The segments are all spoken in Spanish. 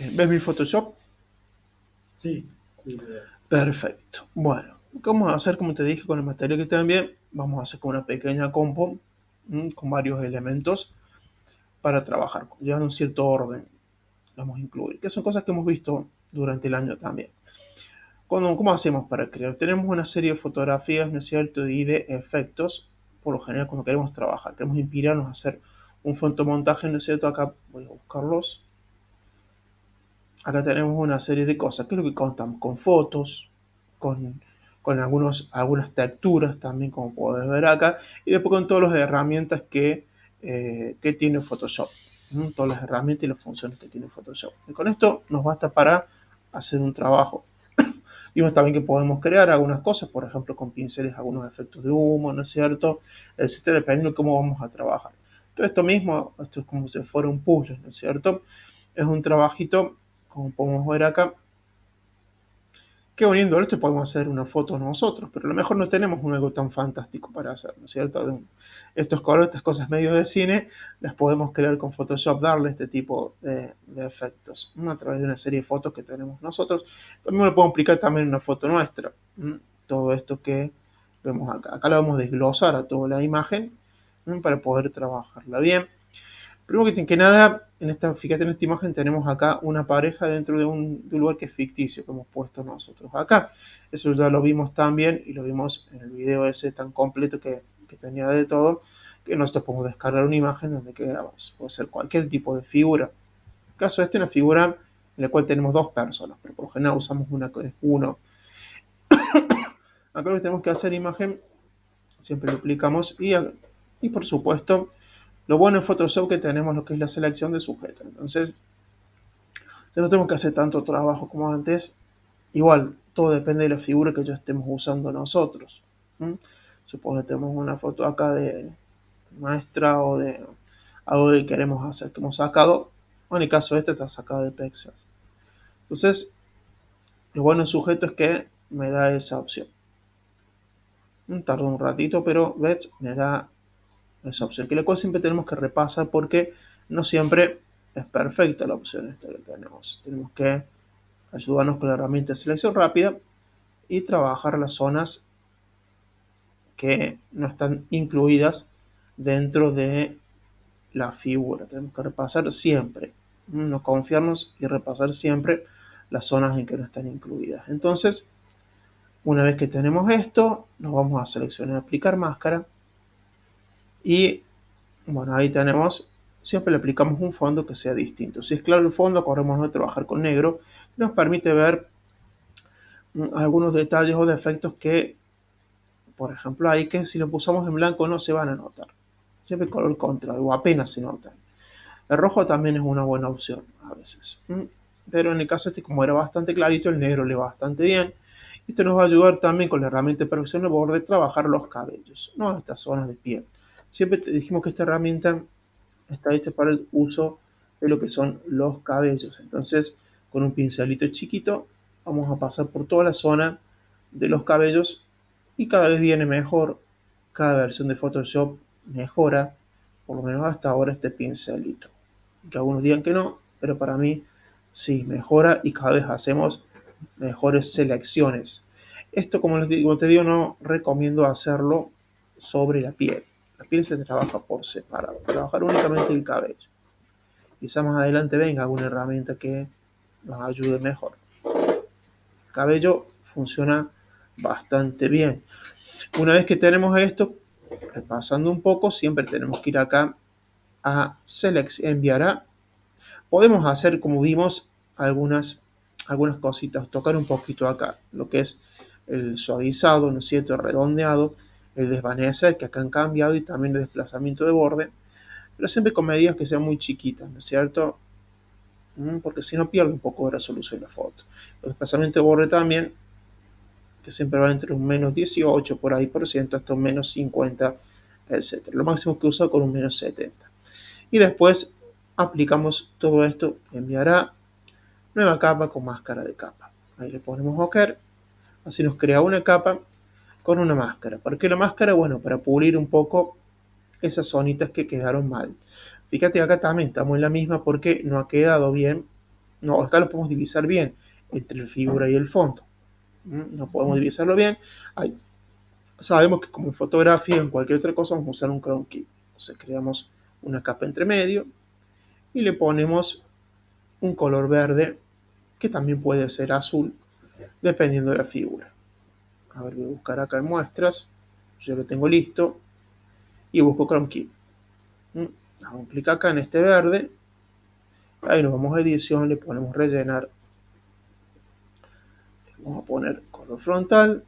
¿Ves mi Photoshop? Sí, sí, veo. Perfecto. Bueno, ¿qué vamos a hacer? Como te dije, con el material que te envié, vamos a hacer con una pequeña compo con varios elementos para trabajar, llevando un cierto orden. Vamos a incluir, que son cosas que hemos visto durante el año también. ¿Cómo hacemos para crear? Tenemos una serie de fotografías, ¿no es cierto? Y de efectos, por lo general, cuando queremos trabajar, queremos inspirarnos a hacer un fotomontaje, ¿no es cierto? Acá voy a buscarlos. Acá tenemos una serie de cosas, que es lo que contamos, con fotos, con, con algunas texturas también, como puedes ver acá, y después con todas las herramientas que tiene Photoshop. Todas las herramientas y las funciones que tiene Photoshop. Y con esto nos basta para hacer un trabajo. Vimos también que podemos crear algunas cosas, por ejemplo, con pinceles, algunos efectos de humo, ¿no es cierto? Etcétera, dependiendo de cómo vamos a trabajar. Todo esto mismo, esto es como si fuera un puzzle, ¿no es cierto? Es un trabajito, como podemos ver acá, que uniendo esto podemos hacer una foto nosotros, pero a lo mejor no tenemos un algo tan fantástico para hacer, ¿no es cierto? Estos colores, estas cosas medio de cine, las podemos crear con Photoshop, darle este tipo de efectos, ¿no? A través de una serie de fotos que tenemos nosotros. También lo podemos aplicar también en una foto nuestra, ¿no? Todo esto que vemos acá. Acá lo vamos a desglosar a toda la imagen, ¿no? Para poder trabajarla bien. Primero que nada, fíjate en esta imagen tenemos acá una pareja dentro de un lugar que es ficticio que hemos puesto nosotros acá. Eso ya lo vimos también y lo vimos en el video ese tan completo que tenía de todo, que nosotros podemos descargar una imagen donde queramos. Puede ser cualquier tipo de figura. En el caso de este, una figura en la cual tenemos dos personas, pero por lo general usamos una que es uno. Acá lo que tenemos que hacer imagen, siempre lo aplicamos y por supuesto, lo bueno en Photoshop que tenemos lo que es la selección de sujetos. Entonces, ya no tenemos que hacer tanto trabajo como antes. Igual, todo depende de la figura que ya estemos usando nosotros. ¿Mm? Supongo que tenemos una foto acá de maestra o de algo que queremos hacer, que hemos sacado. En el caso de este está sacado de Pexels. Entonces, lo bueno en sujeto es que me da esa opción. Tarda un ratito, pero ves, me da esa opción. Que la cual siempre tenemos que repasar porque no siempre es perfecta la opción esta que tenemos. Tenemos que ayudarnos con la herramienta de selección rápida y trabajar las zonas que no están incluidas dentro de la figura. Tenemos que repasar siempre, no confiarnos y repasar siempre las zonas en que no están incluidas. Entonces, una vez que tenemos esto, nos vamos a seleccionar aplicar máscara y bueno, ahí tenemos, siempre le aplicamos un fondo que sea distinto. Si es claro el fondo, corremos a trabajar con negro, nos permite ver algunos detalles o defectos que, por ejemplo, ahí que si lo pusamos en blanco no se van a notar. Siempre color contrario o apenas se notan. El rojo también es una buena opción a veces. Pero en el caso este, como era bastante clarito, el negro le va bastante bien. Esto nos va a ayudar también con la herramienta de perfección de borde a trabajar los cabellos, no estas zonas de piel. Siempre te dijimos que esta herramienta está hecha para el uso de lo que son los cabellos. Entonces, con un pincelito chiquito, vamos a pasar por toda la zona de los cabellos y cada vez viene mejor. Cada versión de Photoshop mejora, por lo menos hasta ahora, este pincelito. Que algunos digan que no, pero para mí sí, mejora y cada vez hacemos mejores selecciones. Esto, como les digo, te digo, no recomiendo hacerlo sobre la piel. La piel se trabaja por separado, trabajar únicamente el cabello. Quizá más adelante venga alguna herramienta que nos ayude mejor. El cabello funciona bastante bien. Una vez que tenemos esto, repasando un poco, siempre tenemos que ir acá a enviar a. Podemos hacer, como vimos, algunas cositas, tocar un poquito acá, lo que es el suavizado, ¿no es cierto?, el redondeado, el desvanecer, que acá han cambiado, y también el desplazamiento de borde, pero siempre con medidas que sean muy chiquitas, ¿no es cierto? Porque si no pierde un poco de resolución la foto. El desplazamiento de borde también, que siempre va entre un menos 18 por ahí por ciento hasta un menos 50, etc. Lo máximo que usa con un menos 70. Y después aplicamos todo esto, enviará nueva capa con máscara de capa. Ahí le ponemos OK, así nos crea una capa con una máscara. ¿Por qué la máscara? Bueno, para pulir un poco esas zonitas que quedaron mal. Fíjate acá también estamos en la misma porque no ha quedado bien No, acá lo podemos divisar bien entre la figura y el fondo. No podemos divisarlo bien. Hay, sabemos que como en fotografía, en cualquier otra cosa, vamos a usar un chrome key. Entonces creamos una capa entre medio y le ponemos un color verde que también puede ser azul dependiendo de la figura. A ver, voy a buscar acá en muestras. Yo lo tengo listo y busco chrome key. Damos un clic acá en este verde. Ahí nos vamos a edición, le ponemos rellenar. Vamos a poner color frontal.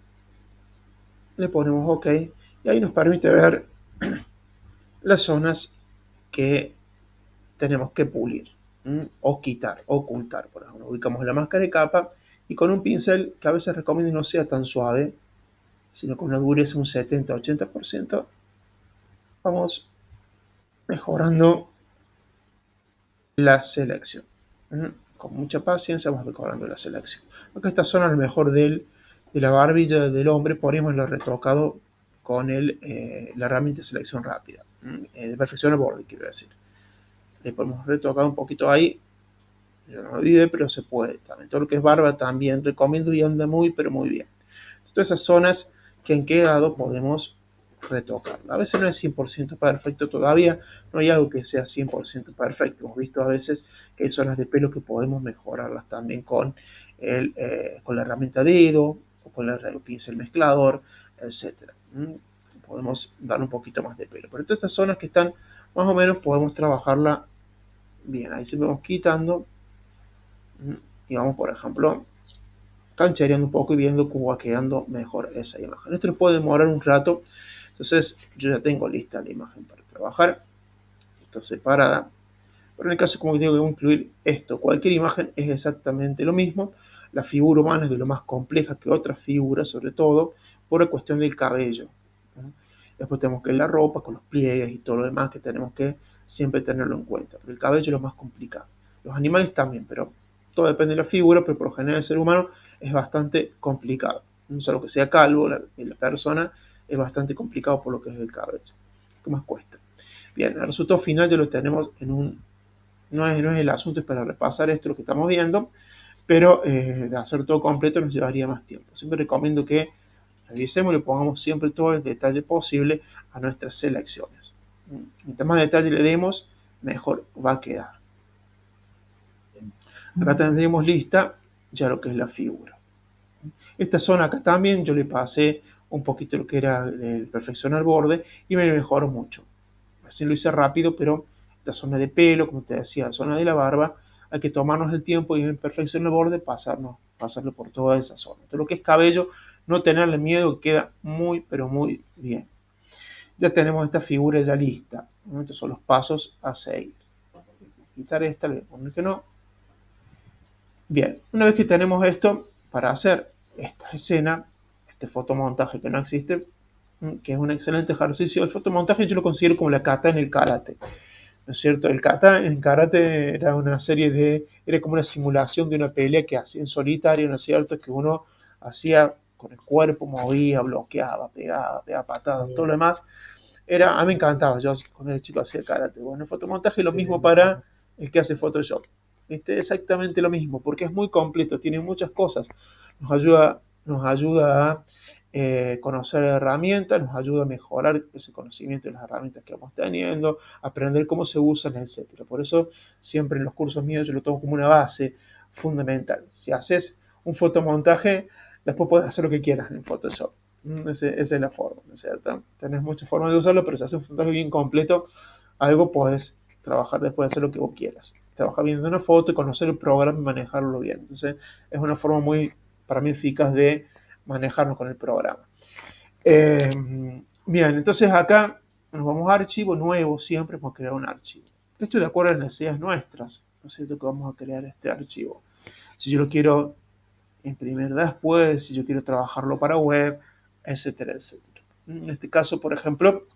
Le ponemos OK. Y ahí nos permite ver las zonas que tenemos que pulir o quitar, ocultar. Por ejemplo, ubicamos la máscara de capa y con un pincel que a veces recomiendo no sea tan suave, sino con una dureza un 70-80%, vamos mejorando la selección. Con mucha paciencia vamos mejorando la selección. Acá esta zona a lo mejor de la barbilla del hombre, por ahí lo retocado con la herramienta de selección rápida, de perfección al borde, quiero decir. Le podemos retocar un poquito ahí, yo no lo olvidé, pero se puede. También todo lo que es barba también recomiendo y anda muy, pero muy bien. Todas esas zonas que han quedado podemos retocar. A veces no es 100% perfecto todavía, no hay algo que sea 100% perfecto. Hemos visto a veces que hay zonas de pelo que podemos mejorarlas también con la herramienta dedo o con el pincel mezclador, etc. Podemos dar un poquito más de pelo. Pero todas estas zonas que están más o menos podemos trabajarla bien. Ahí se vamos quitando y vamos, por ejemplo, canchereando un poco y viendo cómo va quedando mejor esa imagen. Esto nos puede demorar un rato, entonces yo ya tengo lista la imagen para trabajar, está separada, pero en el caso, como digo, que voy a incluir esto, cualquier imagen es exactamente lo mismo. La figura humana es de lo más compleja que otras figuras, sobre todo por la cuestión del cabello. Después tenemos que la ropa con los pliegues y todo lo demás que tenemos que siempre tenerlo en cuenta, pero el cabello es lo más complicado. Los animales también, pero todo depende de la figura, pero por lo general el ser humano es bastante complicado. No solo que sea calvo, la persona es bastante complicado por lo que es el cabello. ¿Qué más cuesta? Bien, el resultado final ya lo tenemos en un... No es el asunto, es para repasar esto lo que estamos viendo, pero de hacer todo completo nos llevaría más tiempo. Siempre recomiendo que revisemos y le pongamos siempre todo el detalle posible a nuestras selecciones. Mientras más detalle le demos, mejor va a quedar. Acá tendremos lista ya lo que es la figura. Esta zona acá también yo le pasé un poquito lo que era el perfeccionar borde y me mejoró mucho. Así lo hice rápido, pero esta zona de pelo, como te decía, la zona de la barba, hay que tomarnos el tiempo y en perfeccionar el borde pasarlo por toda esa zona. Entonces, lo que es cabello, no tenerle miedo, queda muy, pero muy bien. Ya tenemos esta figura ya lista. Estos son los pasos a seguir. Quitar esta, le voy a poner que no. Bien, una vez que tenemos esto, para hacer esta escena, este fotomontaje que no existe, que es un excelente ejercicio, el fotomontaje yo lo considero como la kata en el karate. ¿No es cierto? El kata en karate era una serie era como una simulación de una pelea que hacía en solitario, ¿no es cierto? Que uno hacía con el cuerpo, movía, bloqueaba, pegaba patadas, todo lo demás. A mí me encantaba, yo cuando era chico hacía karate. Bueno, el fotomontaje es lo mismo para el que hace Photoshop. Exactamente lo mismo, porque es muy completo, tiene muchas cosas. Nos ayuda a conocer herramientas, nos ayuda a mejorar ese conocimiento de las herramientas que vamos teniendo, aprender cómo se usan, etc. Por eso siempre en los cursos míos yo lo tomo como una base fundamental. Si haces un fotomontaje, después puedes hacer lo que quieras en Photoshop. Esa es la forma, ¿no es cierto? Tenés muchas formas de usarlo, pero si haces un fotomontaje bien completo, algo puedes trabajar después de hacer lo que vos quieras. Trabajar viendo una foto y conocer el programa y manejarlo bien. Entonces, es una forma muy, para mí, eficaz de manejarnos con el programa. Bien, entonces acá nos vamos a archivo nuevo, siempre vamos a crear un archivo. Esto de acuerdo a las necesidades nuestras, ¿no es cierto? Que vamos a crear este archivo. Si yo lo quiero imprimir después, si yo quiero trabajarlo para web, etcétera, etcétera. En este caso, por ejemplo,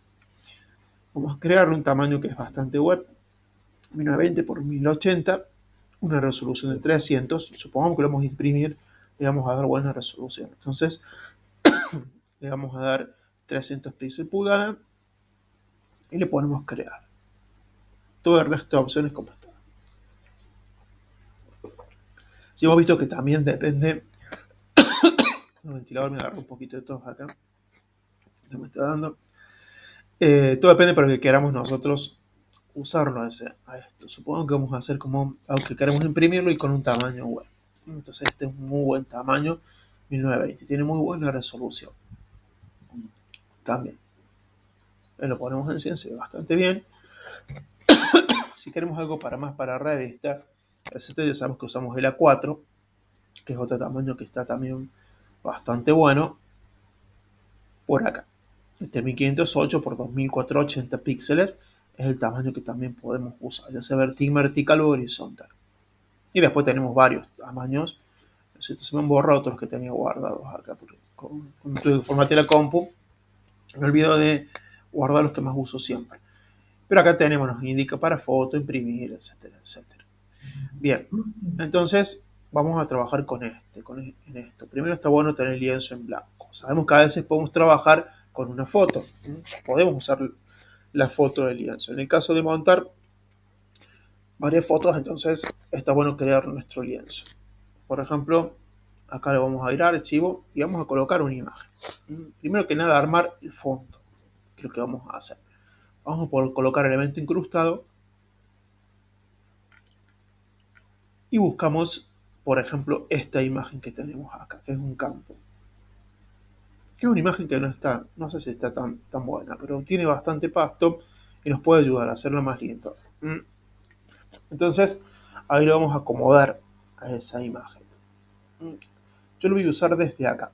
vamos a crearle un tamaño que es bastante web, 1920 por 1080, una resolución de 300, supongamos que lo vamos a imprimir, le vamos a dar buena resolución. Entonces, le vamos a dar 300 píxeles pulgada y le ponemos crear. Todo el resto de opciones como está. Sí, hemos visto que también depende. El ventilador me agarra un poquito de tos acá. Se me está dando. Todo depende para lo que queramos nosotros usarlo a esto. Supongo que vamos a hacer como algo que queremos imprimirlo y con un tamaño web. Entonces este es un muy buen tamaño, 1920. Tiene muy buena resolución. También. Lo ponemos en 100, se ve bastante bien. Si queremos algo para más para revista, ya sabemos que usamos el A4, que es otro tamaño que está también bastante bueno. Por acá. Este 1508 por 2480 píxeles es el tamaño que también podemos usar, ya sea vertical o horizontal. Y después tenemos varios tamaños. Se me han borrado otros que tenía guardados acá, porque cuando tuve que formatear la compu, me olvido de guardar los que más uso siempre. Pero acá tenemos, nos indica para foto, imprimir, etcétera, etcétera. Bien, entonces vamos a trabajar en esto. Primero está bueno tener el lienzo en blanco. Sabemos que a veces podemos trabajar con una foto. Podemos usar la foto del lienzo. En el caso de montar varias fotos, entonces está bueno crear nuestro lienzo. Por ejemplo, acá le vamos a ir a archivo y vamos a colocar una imagen. Primero que nada, armar el fondo, que es lo que vamos a hacer. Vamos a poder colocar elemento incrustado y buscamos, por ejemplo, esta imagen que tenemos acá, que es un campo. Que es una imagen que no sé si está tan buena, pero tiene bastante pasto y nos puede ayudar a hacerlo más lindo. Entonces, ahí lo vamos a acomodar a esa imagen. Yo lo voy a usar desde acá.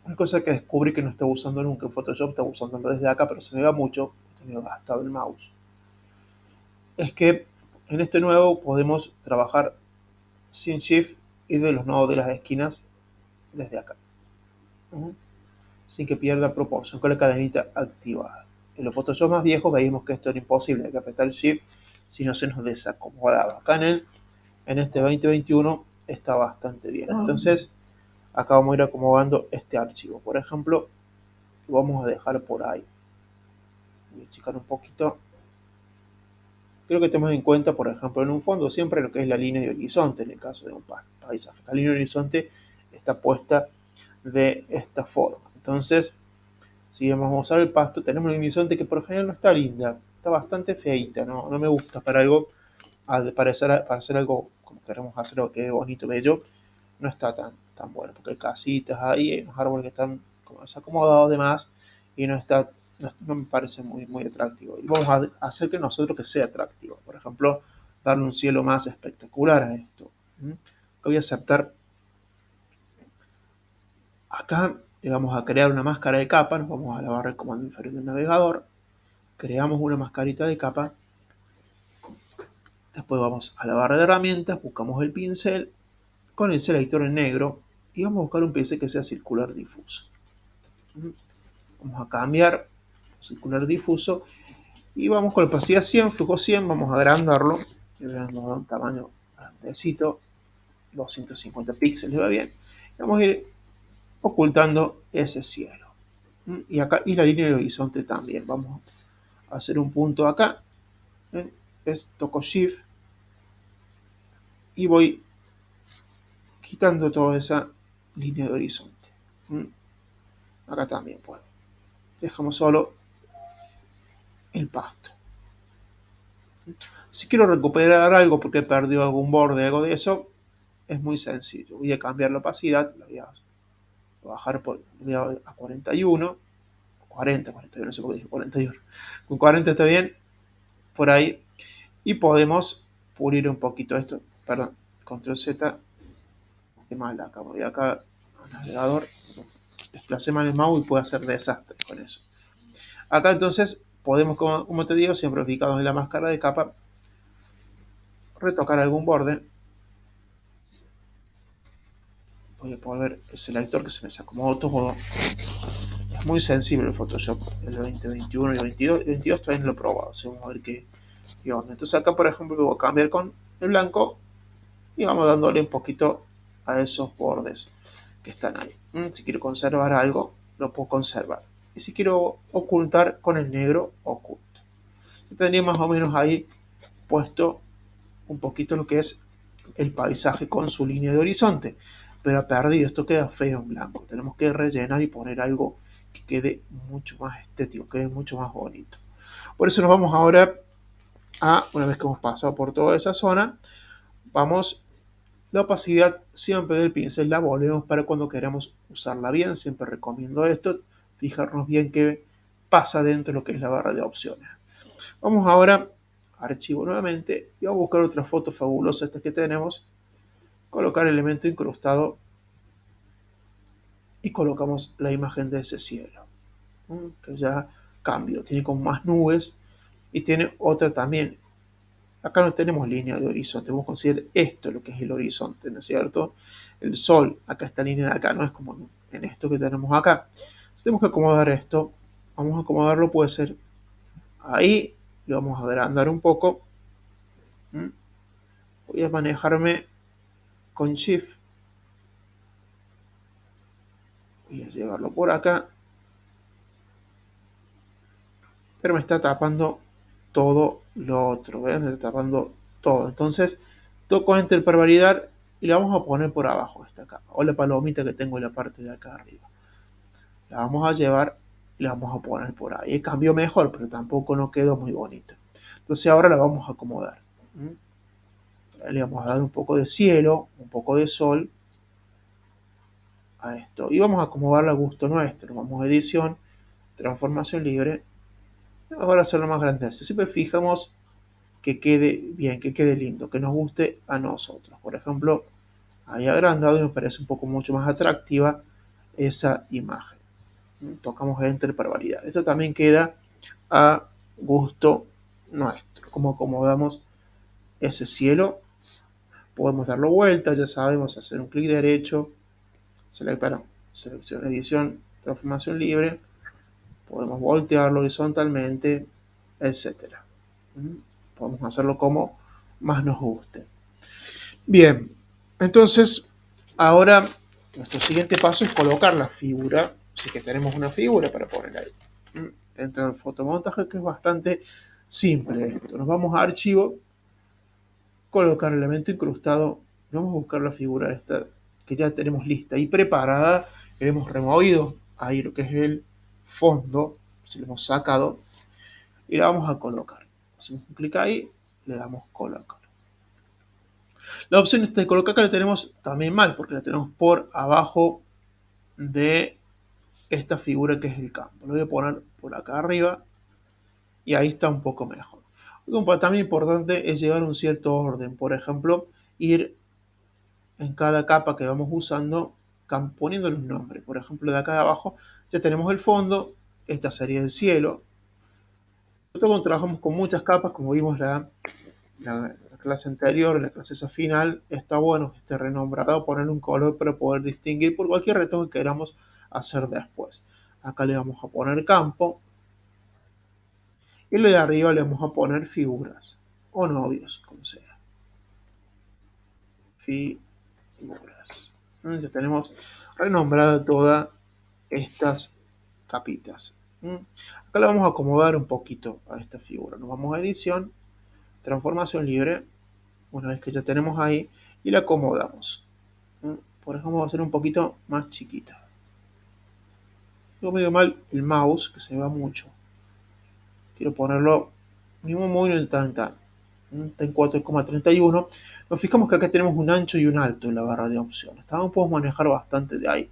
Una cosa que descubrí que no estaba usando nunca en Photoshop, estaba usándolo desde acá, pero se me va mucho, he tenido gastado el mouse. Es que en este nuevo podemos trabajar sin Shift y de los nodos de las esquinas desde acá. Sin que pierda proporción con la cadenita activada. En los Photoshop más viejos veíamos que esto era imposible, hay que apretar el Shift si no se nos desacomodaba. Acá en este 2021 está bastante bien. Entonces, acá vamos a ir acomodando este archivo. Por ejemplo, lo vamos a dejar por ahí. Voy a achicar un poquito. Creo que tenemos en cuenta, por ejemplo, en un fondo siempre lo que es la línea de horizonte en el caso de un paisaje. La línea de horizonte está puesta de esta forma. Entonces, si vamos a usar el pasto, tenemos un horizonte que por lo general no está linda, está bastante feita, no me gusta para algo, para hacer algo como queremos hacerlo, que es bonito, bello, no está tan bueno, porque hay casitas ahí, hay unos árboles que están como desacomodados de más y no me parece muy atractivo. Y vamos a hacer que nosotros que sea atractivo, por ejemplo, darle un cielo más espectacular a esto. Voy a aceptar acá, le vamos a crear una máscara de capa, nos vamos a la barra de comando inferior del navegador, creamos una mascarita de capa, después vamos a la barra de herramientas, buscamos el pincel con el selector en negro y vamos a buscar un pincel que sea circular difuso. Vamos a cambiar circular difuso y vamos con la opacidad 100, flujo 100, vamos a agrandarlo, le vamos a dar un tamaño grandecito, 250 píxeles, va bien, y vamos a ir ocultando ese cielo. Y acá, y la línea de horizonte también, vamos a hacer un punto acá, toco Shift y voy quitando toda esa línea de horizonte. Acá también puedo. Dejamos solo el pasto. Si quiero recuperar algo porque he perdido algún borde, algo de eso, es muy sencillo. Voy a cambiar la opacidad, la voy a bajar a 41, 40, 41, no sé por qué dije 41. Con 40 está bien, por ahí. Y podemos pulir un poquito esto. Perdón, control Z. Qué mal acá, voy acá al navegador. Desplacé mal el mouse y puede hacer desastre con eso. Acá entonces podemos, como te digo, siempre ubicados en la máscara de capa, retocar algún borde. Voy a poner el selector que se me acomodó todo. Es muy sensible el Photoshop, el 2021 y el 22. El 22 todavía no lo he probado, así vamos a ver qué onda. Entonces acá, por ejemplo, voy a cambiar con el blanco y vamos dándole un poquito a esos bordes que están ahí. Si quiero conservar algo, lo puedo conservar. Y si quiero ocultar con el negro, oculto. Tendría más o menos ahí puesto un poquito lo que es el paisaje con su línea de horizonte, pero ha perdido, esto queda feo en blanco. Tenemos que rellenar y poner algo que quede mucho más estético, que quede mucho más bonito. Por eso nos vamos ahora a, una vez que hemos pasado por toda esa zona, vamos, la opacidad siempre del pincel la volvemos para cuando queramos usarla bien. Siempre recomiendo esto, fijarnos bien qué pasa dentro de lo que es la barra de opciones. Vamos ahora a archivo nuevamente y vamos a buscar otra foto fabulosa esta que tenemos, colocar elemento incrustado y colocamos la imagen de ese cielo, que ya cambio, tiene como más nubes y tiene otra también. Acá no tenemos línea de horizonte, vamos a considerar esto lo que es el horizonte, ¿no es cierto? El sol, acá esta línea de acá, no es como en esto que tenemos acá. Si tenemos que acomodar esto, vamos a acomodarlo, puede ser ahí, lo vamos a agrandar un poco. Voy a manejarme con Shift, voy a llevarlo por acá, pero me está tapando todo lo otro, ¿ven? Me está tapando todo. Entonces, toco Enter para validar y la vamos a poner por abajo esta capa, o la palomita que tengo en la parte de acá arriba. La vamos a llevar y la vamos a poner por ahí. Cambió mejor, pero tampoco nos quedó muy bonito. Entonces ahora la vamos a acomodar. Le vamos a dar un poco de cielo, un poco de sol a esto. Y vamos a acomodarla a gusto nuestro. Vamos a edición, transformación libre. Ahora hacerlo más grande. Siempre fijamos que quede bien, que quede lindo, que nos guste a nosotros. Por ejemplo, ahí agrandado y me parece un poco mucho más atractiva esa imagen. Tocamos Enter para validar. Esto también queda a gusto nuestro. Como acomodamos ese cielo, podemos darlo vuelta, ya sabemos, hacer un clic derecho, selección, edición, transformación libre, podemos voltearlo horizontalmente, etcétera. Podemos hacerlo como más nos guste. Bien, entonces ahora nuestro siguiente paso es colocar la figura, así que tenemos una figura para poner ahí. Dentro del fotomontaje, que es bastante simple esto. Nos vamos a archivo, colocar el elemento incrustado, vamos a buscar la figura esta que ya tenemos lista y preparada, que hemos removido ahí lo que es el fondo, si lo hemos sacado, y la vamos a colocar. Hacemos un clic ahí, le damos colocar. La opción esta de colocar acá la tenemos también mal, porque la tenemos por abajo de esta figura que es el campo. Lo voy a poner por acá arriba y ahí está un poco mejor. Algo también importante es llevar un cierto orden. Por ejemplo, ir en cada capa que vamos usando poniéndole un nombre. Por ejemplo, de acá de abajo ya tenemos el fondo, esta sería el cielo. Nosotros cuando trabajamos con muchas capas, como vimos la clase anterior, la clase esa final, está bueno que esté renombrado, ponerle un color para poder distinguir por cualquier reto que queramos hacer después. Acá le vamos a poner campo y lo de arriba le vamos a poner figuras o novios, como sea. Figuras. Ya tenemos renombrada todas estas capitas. Acá le vamos a acomodar un poquito a esta figura. Nos vamos a edición, transformación libre, una vez que ya tenemos ahí, y la acomodamos. Por ejemplo, va a ser un poquito más chiquita. Tengo medio mal el mouse, que se va mucho. Quiero ponerlo mismo muy en está en 4,31. Nos fijamos que acá tenemos un ancho y un alto en la barra de opciones. También podemos manejar bastante de ahí.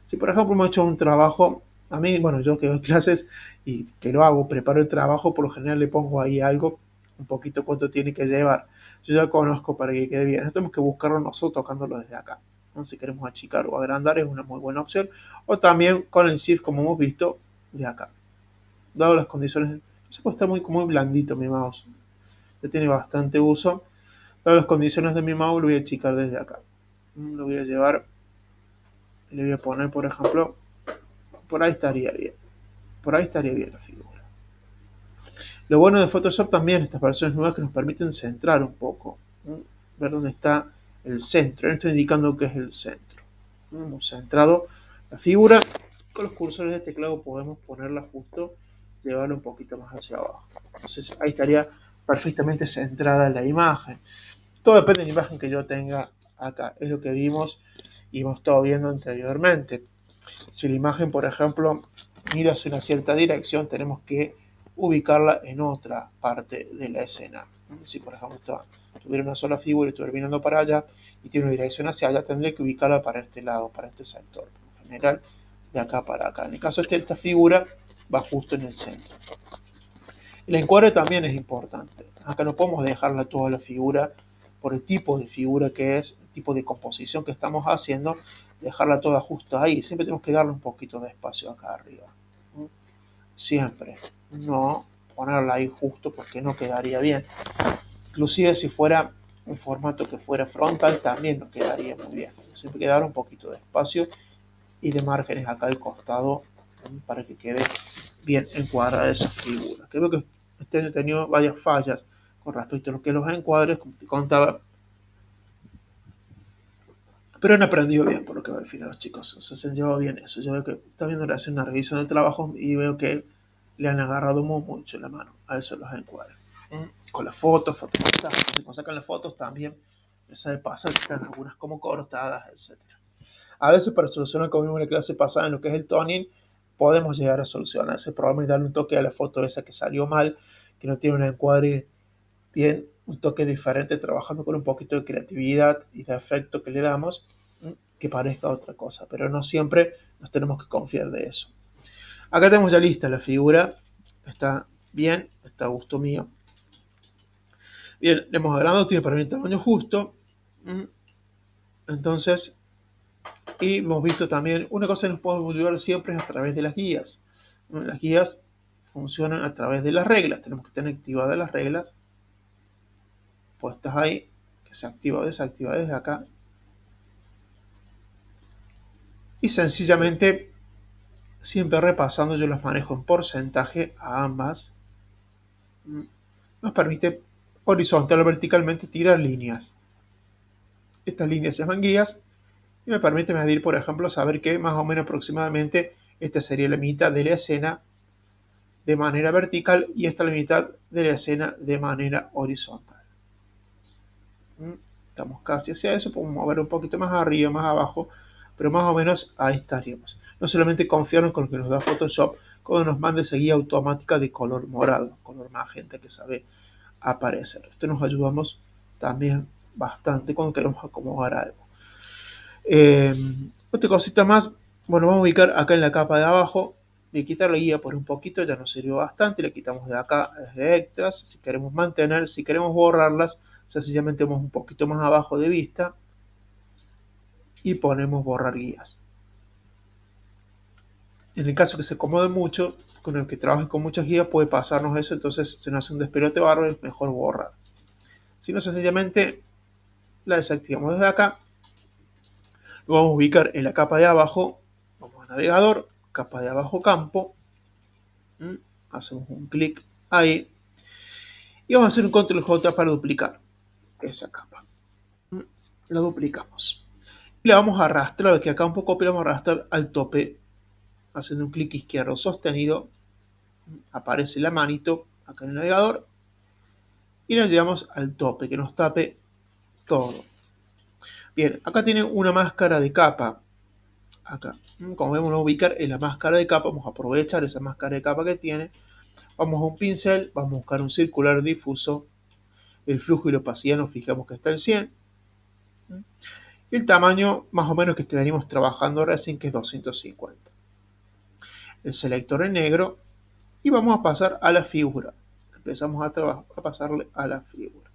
Si por ejemplo hemos hecho un trabajo, a mí, bueno, yo que doy clases y que lo hago, preparo el trabajo, por lo general le pongo ahí algo, un poquito cuánto tiene que llevar. Yo ya conozco para que quede bien. Esto tenemos que buscarlo nosotros tocándolo desde acá. ¿No? Si queremos achicar o agrandar es una muy buena opción. O también con el Shift, como hemos visto, de acá. Dado las condiciones, se puede estar muy blandito mi mouse. Ya tiene bastante uso. Dado las condiciones de mi mouse, lo voy a achicar desde acá. Lo voy a llevar, le voy a poner, por ejemplo, por ahí estaría bien. Por ahí estaría bien la figura. Lo bueno de Photoshop también, estas versiones nuevas que nos permiten centrar un poco, ver dónde está el centro. Esto indicando que es el centro. Hemos centrado la figura. Con los cursores de teclado podemos ponerla justo, llevarla un poquito más hacia abajo. Entonces ahí estaría perfectamente centrada la imagen. Todo depende de la imagen que yo tenga acá. Es lo que vimos y hemos estado viendo anteriormente. Si la imagen, por ejemplo, mira hacia una cierta dirección, tenemos que ubicarla en otra parte de la escena. Si, por ejemplo, tuviera una sola figura y estuviera mirando para allá y tiene una dirección hacia allá, tendré que ubicarla para este lado, para este sector. En general, de acá para acá. En el caso de esta figura, va justo en el centro. El encuadre también es importante. Acá no podemos dejarla toda la figura por el tipo de figura que es, el tipo de composición que estamos haciendo, dejarla toda justo ahí. Siempre tenemos que darle un poquito de espacio acá arriba. Siempre. No ponerla ahí justo porque no quedaría bien. Inclusive si fuera un formato que fuera frontal también nos quedaría muy bien. Siempre hay que dar un poquito de espacio y de márgenes acá al costado para que quede bien encuadrada esa figura. Creo que este año he tenido varias fallas con respecto a lo que es los encuadres, como te contaba, pero han aprendido bien por lo que veo al final los chicos. O sea, se han llevado bien eso. Yo veo que también hacen una revisión de trabajo y veo que le han agarrado mucho la mano a eso de los encuadres. Con las fotos, fotomontajes, cuando sacan las fotos también esa de pasar que están algunas como cortadas, etcétera. A veces para solucionar, como vimos en la clase pasada, en lo que es el toning, podemos llegar a solucionar ese problema y darle un toque a la foto esa que salió mal, que no tiene un encuadre bien, un toque diferente, trabajando con un poquito de creatividad y de efecto que le damos, que parezca otra cosa, pero no siempre nos tenemos que confiar de eso. Acá tenemos ya lista la figura, está bien, está a gusto mío. Bien, le hemos agrandado, tiene para mí el tamaño justo. Entonces, y hemos visto también, una cosa que nos podemos ayudar siempre es a través de las guías. Las guías funcionan a través de las reglas. Tenemos que tener activadas las reglas puestas ahí, que se activa o desactiva desde acá. Y sencillamente, siempre repasando, yo las manejo en porcentaje a ambas. Nos permite horizontal o verticalmente tirar líneas. Estas líneas se llaman guías y me permite medir, por ejemplo, saber que más o menos aproximadamente esta sería la mitad de la escena de manera vertical y esta la mitad de la escena de manera horizontal. Estamos casi hacia eso, podemos mover un poquito más arriba, más abajo, pero más o menos ahí estaríamos. No solamente confiarnos con lo que nos da Photoshop cuando nos manda esa guía automática de color morado, color magenta que sabe aparecer. Esto nos ayudamos también bastante cuando queremos acomodar algo. Otra cosita más, bueno, vamos a ubicar acá en la capa de abajo, de quitar la guía por un poquito, ya nos sirvió bastante, le quitamos de acá desde extras, si queremos mantener, si queremos borrarlas, sencillamente vamos un poquito más abajo de vista y ponemos borrar guías. En el caso que se acomode mucho, con el que trabaje con muchas guías puede pasarnos eso, entonces se nos hace un despelote bárbaro y es mejor borrar. Si no, sencillamente la desactivamos desde acá, lo vamos a ubicar en la capa de abajo, vamos a navegador, capa de abajo campo, hacemos un clic ahí y vamos a hacer un control J para duplicar esa capa. La duplicamos y la vamos a arrastrar, que acá un poco pero vamos a arrastrar al tope haciendo un clic izquierdo sostenido, aparece la manito acá en el navegador y la llevamos al tope que nos tape todo. Bien, acá tiene una máscara de capa. Acá, como vemos, lo vamos a ubicar en la máscara de capa. Vamos a aprovechar esa máscara de capa que tiene. Vamos a un pincel, vamos a buscar un circular difuso. El flujo y la opacidad nos fijamos que está en 100. Y el tamaño más o menos que venimos trabajando recién, que es 250. El selector en negro y vamos a pasar a la figura. Empezamos a pasarle a la figura.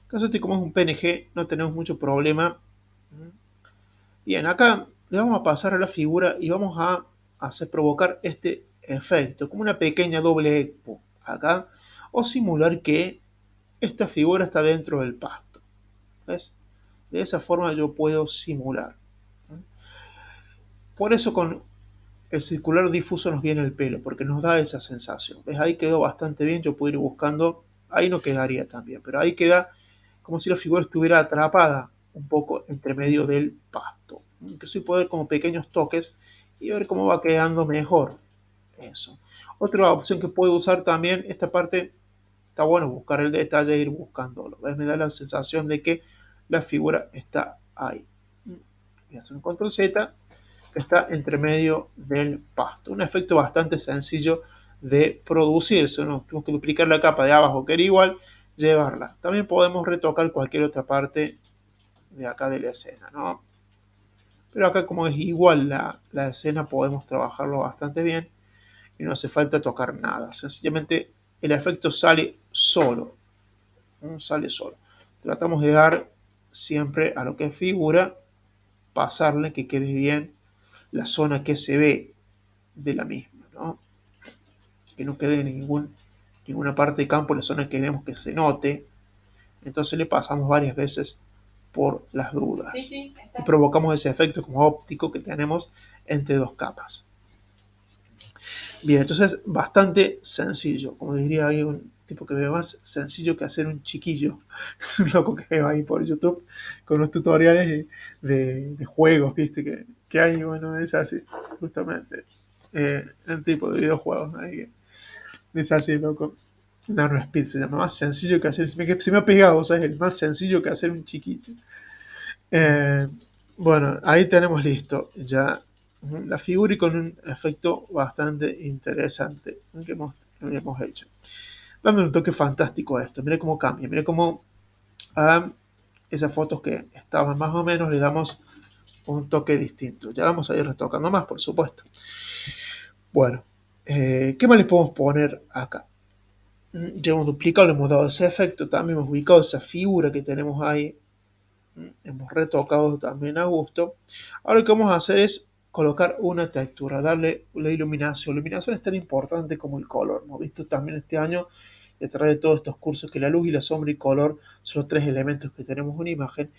En caso de como es un PNG, no tenemos mucho problema. Bien, acá le vamos a pasar a la figura y vamos a hacer provocar este efecto, como una pequeña doble expo acá, o simular que esta figura está dentro del pasto. ¿Ves? De esa forma yo puedo simular. Por eso con el circular difuso nos viene el pelo, porque nos da esa sensación. ¿Ves? Ahí quedó bastante bien, yo puedo ir buscando, ahí no quedaría tan bien, pero ahí queda como si la figura estuviera atrapada un poco entre medio del pasto. Que sí puedo ver como pequeños toques y ver cómo va quedando mejor eso. Otra opción que puedo usar también, esta parte está bueno buscar el detalle e ir buscándolo. ¿Ves? Me da la sensación de que la figura está ahí. Voy a hacer un control Z que está entre medio del pasto. Un efecto bastante sencillo de producir. Solo tenemos que duplicar la capa de abajo, que era igual, llevarla. También podemos retocar cualquier otra parte de acá de la escena, ¿no? Pero acá como es igual la escena, podemos trabajarlo bastante bien y no hace falta tocar nada. Sencillamente el efecto sale solo. ¿No? Sale solo. Tratamos de dar siempre a lo que es figura, pasarle que quede bien la zona que se ve de la misma, ¿no? Que no quede ninguna parte de campo la zona que queremos que se note. Entonces le pasamos varias veces por las dudas. Sí, y provocamos ese efecto como óptico que tenemos entre dos capas. Bien, entonces bastante sencillo. Como diría ahí un tipo que ve más sencillo que hacer un chiquillo. Es un loco que veo ahí por YouTube con los tutoriales de juegos, ¿viste? Que hay, bueno, es así, justamente. El tipo de videojuegos, ¿no? Es así, loco. Nano Speed se llama. Más sencillo que hacer. Se me ha pegado, ¿sabes? El más sencillo que hacer un chiquillo. Eh, bueno, ahí tenemos listo ya la figura y con un efecto bastante interesante que hemos hecho. Dando un toque fantástico a esto. Mira cómo cambia. Mira cómo a esas fotos que estaban más o menos le damos un toque distinto. Ya vamos a ir retocando más, por supuesto. Bueno, ¿qué más le podemos poner acá? Ya hemos duplicado, le hemos dado ese efecto, también hemos ubicado esa figura que tenemos ahí, hemos retocado también a gusto. Ahora lo que vamos a hacer es colocar una textura, darle la iluminación. La iluminación es tan importante como el color. Hemos visto también este año, a través de todos estos cursos, que la luz y la sombra y color son los tres elementos que tenemos en una imagen.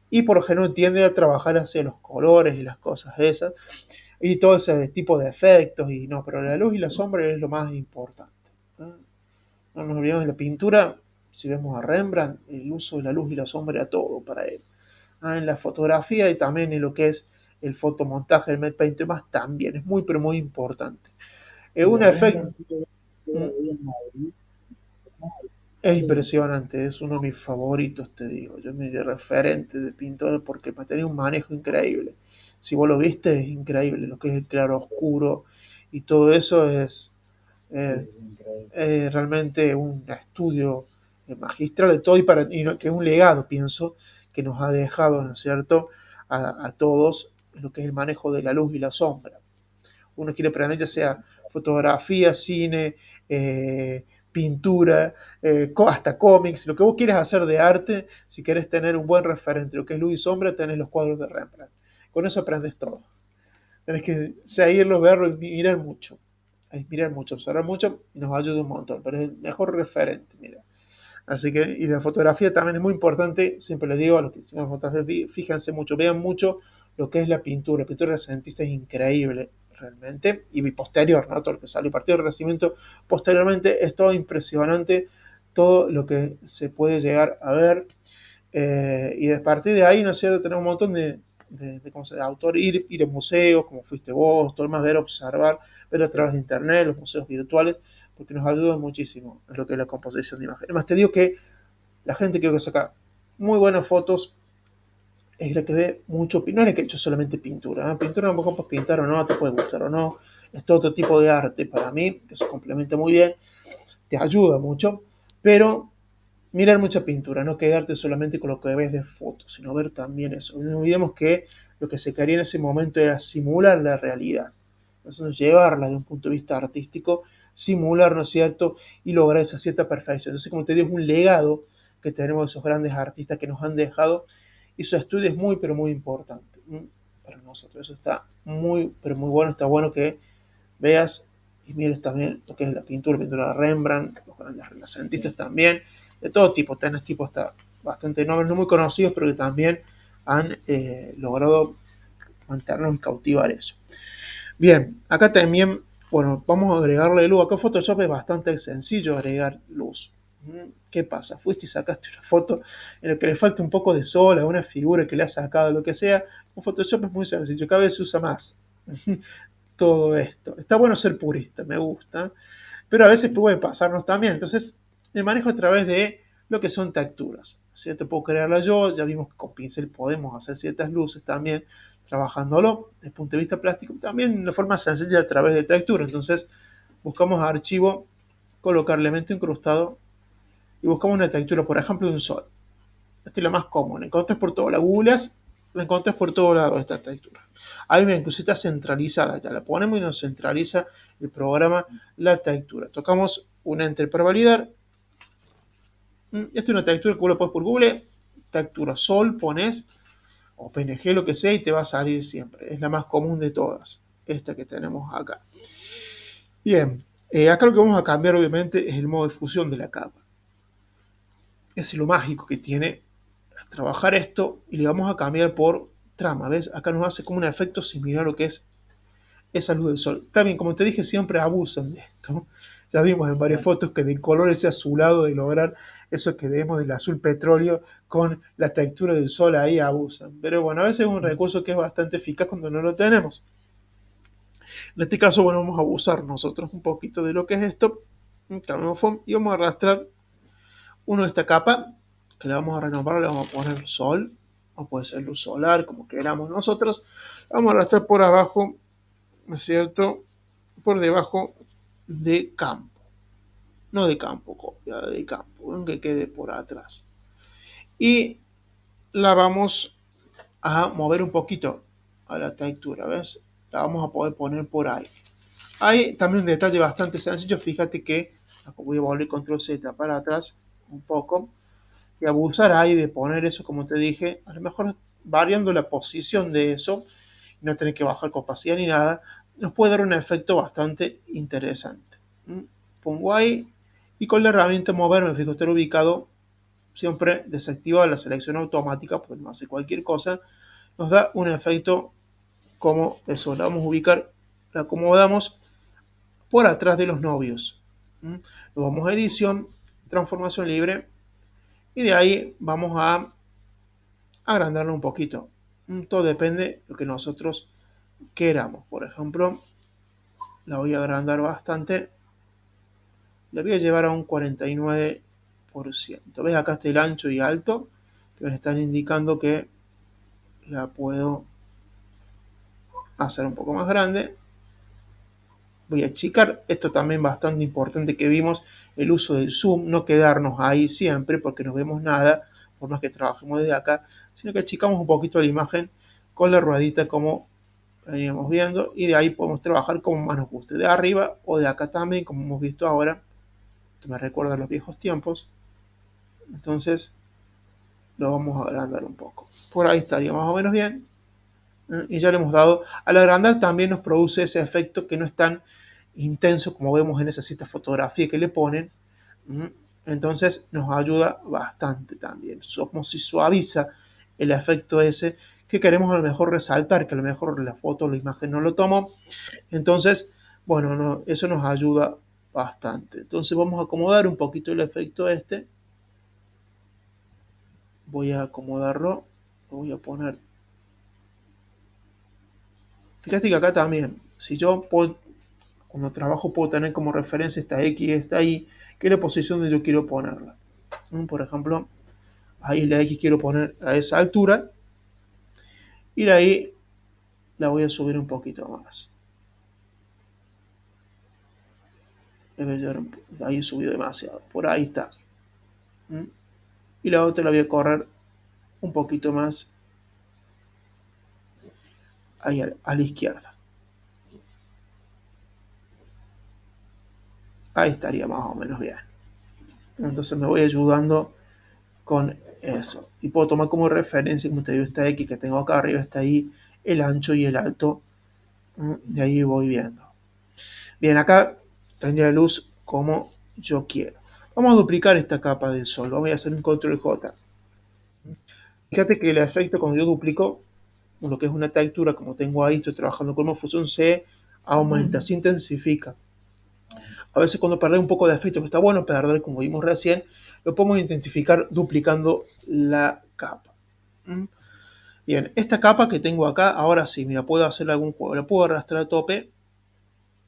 Y por lo general tiende a trabajar hacia los colores y las cosas esas. Y todo ese tipo de efectos. Y no, pero la luz y la sombra es lo más importante. No nos olvidemos de la pintura. Si vemos a Rembrandt, el uso de la luz y la sombra era todo para él. En la fotografía y también en lo que es el fotomontaje, el matte paint y demás, también es muy, pero muy importante. Un efecto es impresionante, es uno de mis favoritos, te digo. Yo me di referente de pintor porque tenía un manejo increíble. Si vos lo viste, es increíble. Lo que es el claro oscuro y todo eso es realmente un estudio magistral de todo y que es un legado, pienso, que nos ha dejado, ¿no es cierto?, a todos lo que es el manejo de la luz y la sombra. Uno quiere aprender ya sea fotografía, cine, pintura, hasta cómics, lo que vos quieras hacer de arte, si querés tener un buen referente, lo que es luz y sombra, tenés los cuadros de Rembrandt. Con eso aprendes todo. Tenés que seguirlo, verlo y mirar mucho, observar mucho y nos ayuda un montón, pero es el mejor referente, mira. Así que, y la fotografía también es muy importante, siempre les digo a los que hicimos fotografía, fíjense mucho, vean mucho lo que es la pintura. La pintura renacentista es increíble, realmente, y posterior, ¿no? Todo lo que salió a partir del Renacimiento, posteriormente es todo impresionante, todo lo que se puede llegar a ver, y a partir de ahí, ¿no es cierto?, tenemos un montón de autor, ir a museos, como fuiste vos, todo más ver, observar, ver a través de internet, los museos virtuales, porque nos ayuda muchísimo en lo que es la composición de imagen. Además, te digo que la gente que saca muy buenas fotos es la que ve mucho, no es la que ha hecho solamente pintura. Pintura a lo mejor puedes pintar o no, te puede gustar o no, es todo otro tipo de arte para mí, que se complementa muy bien, te ayuda mucho, pero mirar mucha pintura, no quedarte solamente con lo que ves de fotos, sino ver también eso. No olvidemos que lo que se quería en ese momento era simular la realidad. Entonces, llevarla de un punto de vista artístico, simular, ¿no es cierto? Y lograr esa cierta perfección. Entonces, como te digo, es un legado que tenemos de esos grandes artistas que nos han dejado y su estudio es muy, pero muy importante para nosotros. Eso está muy, pero muy bueno. Está bueno que veas y mires también lo que es la pintura de Rembrandt, los grandes renacentistas también, de todo tipo. Tenés tipos hasta bastante nombres, no muy conocidos, pero que también han logrado mantenernos y cautivar eso. Bien, acá también, bueno, vamos a agregarle luz. Acá en Photoshop es bastante sencillo agregar luz. ¿Qué pasa? Fuiste y sacaste una foto en la que le falta un poco de sol a una figura que le has sacado, lo que sea. Con Photoshop es muy sencillo, cada vez se usa más todo esto. Está bueno ser purista, me gusta, pero a veces puede pasarnos también. Entonces, Me manejo a través de lo que son texturas, ¿cierto? Puedo crearla yo, ya vimos que con pincel podemos hacer ciertas luces también, trabajándolo desde el punto de vista plástico, también de forma sencilla a través de textura. Entonces, buscamos archivo, colocar elemento incrustado y buscamos una textura, por ejemplo, de un sol. Esta es la más común. La encontrás por todas las googleas, la encontrás por todos lados esta textura. Hay una incluso está centralizada, ya la ponemos y nos centraliza el programa la textura. Tocamos un enter para validar. Esta es una textura que vos la puedes por Google, textura sol, pones o PNG, lo que sea, y te va a salir siempre. Es la más común de todas, esta que tenemos acá. Bien, acá lo que vamos a cambiar obviamente es el modo de fusión de la capa. Es lo mágico que tiene trabajar esto y le vamos a cambiar por trama. ¿Ves? Acá nos hace como un efecto similar a lo que es esa luz del sol. También, como te dije, siempre abusan de esto. Ya vimos en varias fotos que del color ese azulado de lograr eso que vemos del azul petróleo con la textura del sol ahí abusan. Pero bueno, a veces es un recurso que es bastante eficaz cuando no lo tenemos. En este caso, bueno, vamos a abusar nosotros un poquito de lo que es esto. Y vamos a arrastrar uno de esta capa que le vamos a renombrar, le vamos a poner sol, o puede ser luz solar, como queramos nosotros. Vamos a arrastrar por abajo, ¿no es cierto? Por debajo de campo. No de campo, copia de campo, aunque quede por atrás. Y la vamos a mover un poquito a la textura, ¿ves? La vamos a poder poner por ahí. Hay también un detalle bastante sencillo, fíjate que voy a volver control Z para atrás un poco y abusar ahí de poner eso, como te dije, a lo mejor variando la posición de eso, no tener que bajar capacidad ni nada, nos puede dar un efecto bastante interesante. Pongo ahí y con la herramienta mover me fijo estar ubicado, siempre desactivado la selección automática, pues no hace cualquier cosa, nos da un efecto como eso, la vamos a ubicar, la acomodamos por atrás de los novios. Lo vamos a edición, transformación libre, y de ahí vamos a agrandarlo un poquito. Todo depende de lo que nosotros queramos. Por ejemplo, la voy a agrandar bastante. La voy a llevar a un 49%. ¿Ves? Acá está el ancho y alto, que me están indicando que la puedo hacer un poco más grande. Voy a achicar. Esto también bastante importante que vimos, el uso del zoom, no quedarnos ahí siempre porque no vemos nada, por más que trabajemos desde acá, sino que achicamos un poquito la imagen con la ruedita como veníamos viendo, y de ahí podemos trabajar como más nos guste, de arriba o de acá también, como hemos visto ahora. Esto me recuerda a los viejos tiempos. Entonces lo vamos a agrandar un poco. Por ahí estaría más o menos bien. Y ya le hemos dado. Al agrandar también nos produce ese efecto que no es tan intenso como vemos en esa cita fotografía que le ponen. Entonces nos ayuda bastante también. Como si suaviza el efecto ese que queremos a lo mejor resaltar, que a lo mejor la foto o la imagen no lo tomó. Entonces, bueno, no, eso nos ayuda bastante. Entonces vamos a acomodar un poquito el efecto este. Voy a acomodarlo. Lo voy a poner. Fíjate que acá también, si yo puedo, cuando trabajo puedo tener como referencia esta X, esta Y, que es la posición donde yo quiero ponerla. Por ejemplo, ahí la X quiero poner a esa altura y la Y la voy a subir un poquito más. Ahí subido demasiado, por ahí está. Y la otra la voy a correr un poquito más ahí a la izquierda. Ahí estaría más o menos bien. Entonces me voy ayudando con eso. Y puedo tomar como referencia, como te digo, esta X que tengo acá arriba, está ahí el ancho y el alto. De ahí voy viendo. Bien, acá tendría la luz como yo quiero. Vamos a duplicar esta capa del sol. Voy a hacer un control J. Fíjate que el efecto cuando yo duplico lo que es una textura, como tengo ahí, estoy trabajando con fusión, se aumenta, se intensifica. A veces cuando perdés un poco de efecto, que está bueno perder, como vimos recién, lo podemos intensificar duplicando la capa. Bien, esta capa que tengo acá, ahora sí, mira, puedo hacer algún juego, la puedo arrastrar a tope.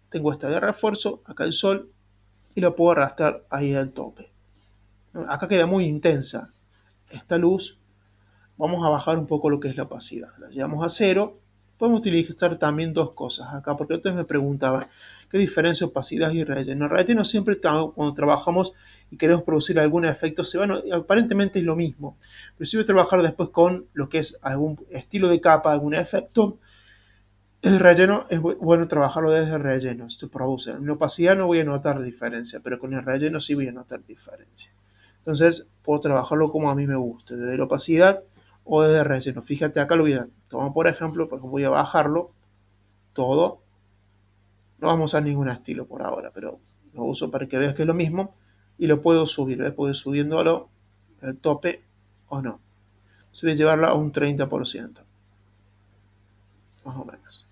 Tengo esta de refuerzo, acá el sol, y la puedo arrastrar ahí al tope. Acá queda muy intensa esta luz. Vamos a bajar un poco lo que es la opacidad. La llevamos a cero. Podemos utilizar también dos cosas acá, porque ustedes me preguntaban qué diferencia opacidad y relleno. El relleno siempre cuando trabajamos y queremos producir algún efecto, aparentemente es lo mismo, pero si voy a trabajar después con lo que es algún estilo de capa, algún efecto, el relleno es bueno trabajarlo desde el relleno, se produce. En la opacidad no voy a notar diferencia, pero con el relleno sí voy a notar diferencia. Entonces puedo trabajarlo como a mí me guste, desde la opacidad o desde el relleno. Fíjate acá lo voy a tomar por ejemplo, porque voy a bajarlo todo. No vamos a usar ningún estilo por ahora, pero lo uso para que veas que es lo mismo y lo puedo subir. ¿Ves? Puedo ir subiéndolo el tope o no. Entonces voy a llevarlo a un 30%, más o menos.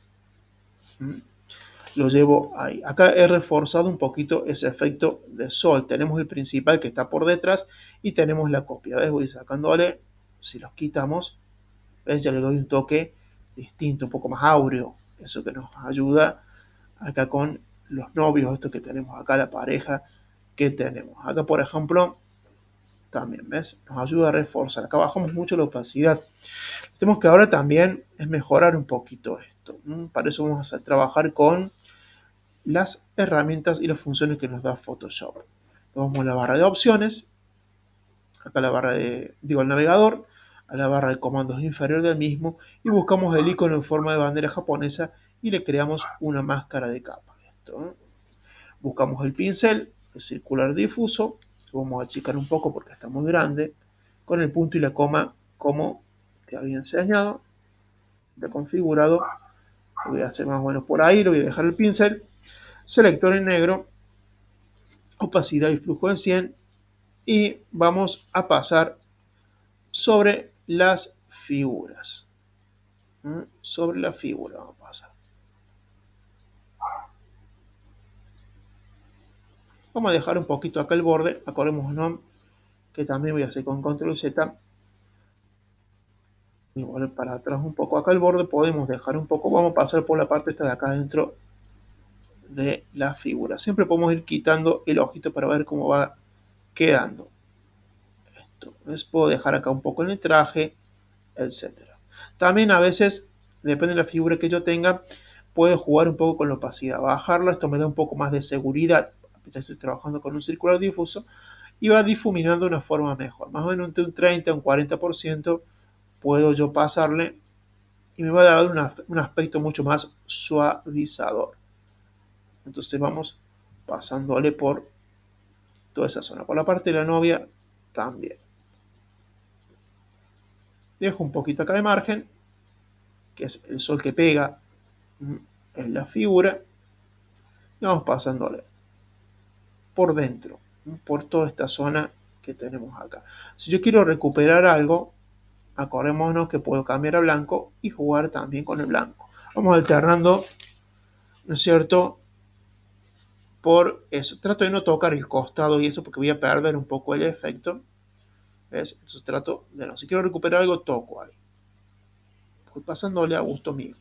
Lo llevo ahí. Acá he reforzado un poquito ese efecto de sol. Tenemos el principal que está por detrás y tenemos la copia. ¿Ves? Voy sacándole, si los quitamos, ¿ves? Ya le doy un toque distinto, un poco más áureo. Eso que nos ayuda acá con los novios, esto que tenemos acá, la pareja que tenemos. Acá, por ejemplo, también, ¿ves? Nos ayuda a reforzar. Acá bajamos mucho la opacidad. Tenemos que ahora también es mejorar un poquito esto. Para eso vamos a trabajar con las herramientas y las funciones que nos da Photoshop. Vamos a la barra de opciones, acá la barra de, digo, el navegador, a la barra de comandos inferior del mismo y buscamos el icono en forma de bandera japonesa y le creamos una máscara de capa. Esto, ¿eh? Buscamos el pincel, el circular difuso, lo vamos a achicar un poco porque está muy grande, con el punto y la coma como te había enseñado, ya configurado. Lo voy a hacer más o menos por ahí, lo voy a dejar el pincel, selector en negro, opacidad y flujo en 100 y vamos a pasar sobre las figuras. Sobre la figura vamos a pasar. Vamos a dejar un poquito acá el borde. Acordémonos que también voy a hacer con control Z. Y volver para atrás un poco acá el borde. Podemos dejar un poco. Vamos a pasar por la parte esta de acá dentro de la figura. Siempre podemos ir quitando el ojito para ver cómo va quedando. Esto. Les puedo dejar acá un poco en el traje, etcétera. También a veces, depende de la figura que yo tenga, puedo jugar un poco con la opacidad, bajarla, esto me da un poco más de seguridad, a pesar de que estoy trabajando con un circular difuso, y va difuminando de una forma mejor, más o menos entre un 30 a un 40% puedo yo pasarle y me va a dar un aspecto mucho más suavizador. Entonces vamos pasándole por toda esa zona, por la parte de la novia también. Dejo un poquito acá de margen, que es el sol que pega en la figura, y vamos pasándole por dentro, por toda esta zona que tenemos acá. Si yo quiero recuperar algo, acordémonos que puedo cambiar a blanco y jugar también con el blanco. Vamos alternando, ¿no es cierto? Por eso. Trato de no tocar el costado y eso porque voy a perder un poco el efecto. ¿Ves? Entonces trato de no. Si quiero recuperar algo, toco ahí. Voy pasándole a gusto mío.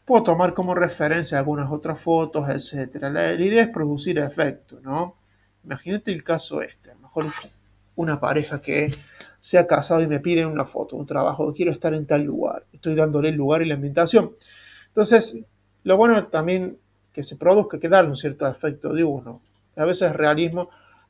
Puedo tomar como referencia algunas otras fotos, etcétera. La idea es producir efecto, ¿no? Imagínate el caso este, a lo mejor una pareja que se ha casado y me piden una foto, un trabajo, quiero estar en tal lugar, estoy dándole el lugar y la ambientación. Entonces, lo bueno también que se produzca, que darle un cierto efecto de uno. A veces realismo,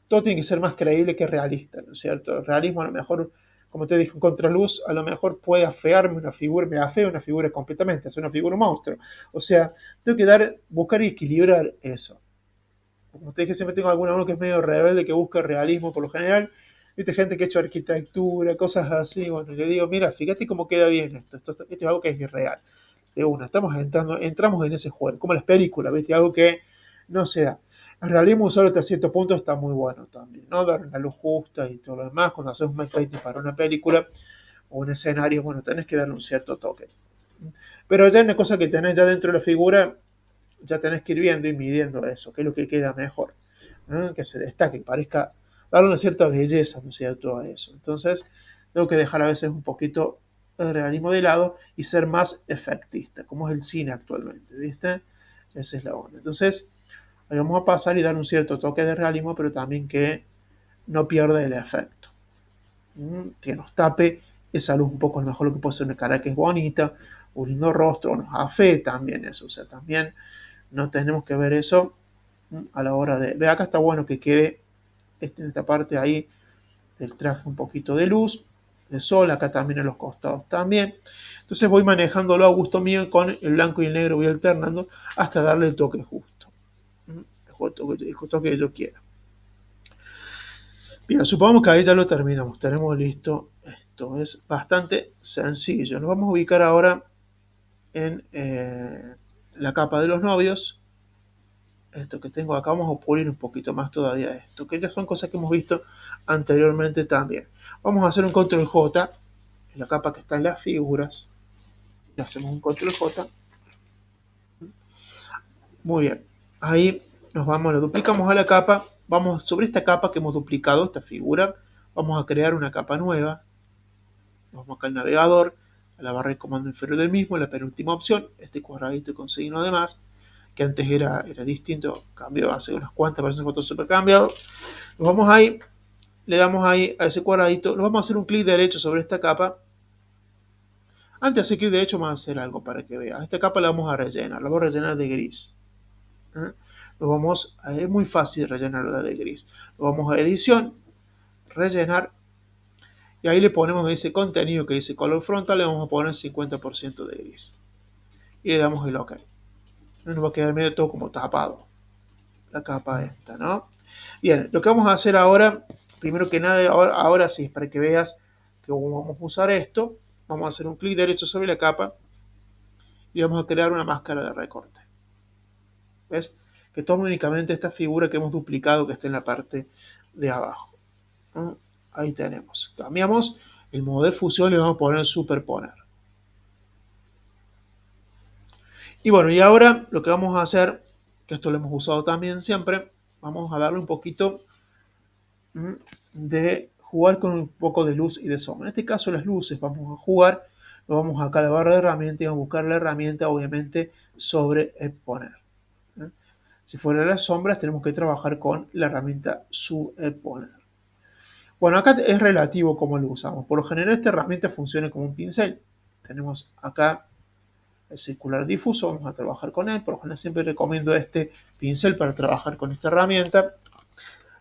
todo tiene que ser más creíble que realista, ¿no es cierto? El realismo a lo mejor, como te dije, en contraluz, a lo mejor puede afearme una figura, me afea una figura completamente, es una figura un monstruo. O sea, tengo que buscar y equilibrar eso. Como te dije, siempre tengo alguno que es medio rebelde, que busca realismo por lo general. Viste, gente que ha hecho arquitectura, cosas así. Bueno, le digo, mira, fíjate cómo queda bien esto es algo que es irreal. De una, entramos en ese juego, como las películas, ¿viste? Algo que no se da. El realismo solo hasta cierto punto está muy bueno también, ¿no? Dar una luz justa y todo lo demás. Cuando haces un backlighting para una película o un escenario, bueno, tenés que darle un cierto toque. Pero ya hay una cosa que tenés ya dentro de la figura, ya tenés que ir viendo y midiendo eso, qué es lo que queda mejor, ¿no? Que se destaque, que parezca, darle una cierta belleza, ¿no es cierto?, a eso. Entonces, tengo que dejar a veces un poquito el realismo de lado y ser más efectista, como es el cine actualmente, ¿viste? Esa es la onda. Entonces, ahí vamos a pasar y dar un cierto toque de realismo, pero también que no pierde el efecto. Que nos tape esa luz un poco, a lo mejor lo que puede ser una cara que es bonita, un lindo rostro, nos afee también eso, o sea, también no tenemos que ver eso a la hora de... Ve, acá está bueno que quede en esta parte ahí del traje un poquito de luz, de sol, acá también en los costados también. Entonces voy manejándolo a gusto mío con el blanco y el negro, voy alternando hasta darle el toque justo. El justo que yo quiera. Bien, supongamos que ahí ya lo terminamos, tenemos listo esto. Es bastante sencillo. Nos vamos a ubicar ahora en la capa de los novios. Esto que tengo acá, vamos a pulir un poquito más todavía esto, que ya son cosas que hemos visto anteriormente también. Vamos a hacer un control J en la capa que está en las figuras. Le hacemos un control J. Muy bien. Ahí nos vamos, lo duplicamos a la capa. Vamos sobre esta capa que hemos duplicado, esta figura, vamos a crear una capa nueva. Vamos acá al navegador, a la barra de comando inferior del mismo, la penúltima opción, este cuadradito con signo de más, que antes era distinto, cambió hace unas cuantas versiones cuando super cambiado. Nos vamos ahí, le damos ahí a ese cuadradito, nos vamos a hacer un clic derecho sobre esta capa. Antes de hacer clic derecho vamos a hacer algo para que veas. Esta capa la vamos a rellenar, la vamos a rellenar de gris. Es muy fácil rellenarla de gris. Lo vamos a edición, rellenar, y ahí le ponemos ese contenido que dice color frontal, le vamos a poner 50% de gris. Y le damos el OK. Nos va a quedar medio todo como tapado. La capa esta, ¿no? Bien, lo que vamos a hacer ahora, primero que nada, ahora sí, para que veas que vamos a usar esto, vamos a hacer un clic derecho sobre la capa y vamos a crear una máscara de recorte. ¿Ves? Que tome únicamente esta figura que hemos duplicado que está en la parte de abajo. ¿No? Ahí tenemos. Cambiamos el modo de fusión y le vamos a poner superponer. Y bueno, y ahora lo que vamos a hacer, que esto lo hemos usado también siempre, vamos a darle un poquito de jugar con un poco de luz y de sombra. En este caso las luces vamos a jugar, lo vamos acá a la barra de herramientas y vamos a buscar la herramienta obviamente sobre exponer. Si fuera las sombras tenemos que trabajar con la herramienta subexponer. Bueno, acá es relativo cómo lo usamos. Por lo general esta herramienta funciona como un pincel. Tenemos acá el circular difuso, vamos a trabajar con él. Por lo general siempre recomiendo este pincel para trabajar con esta herramienta.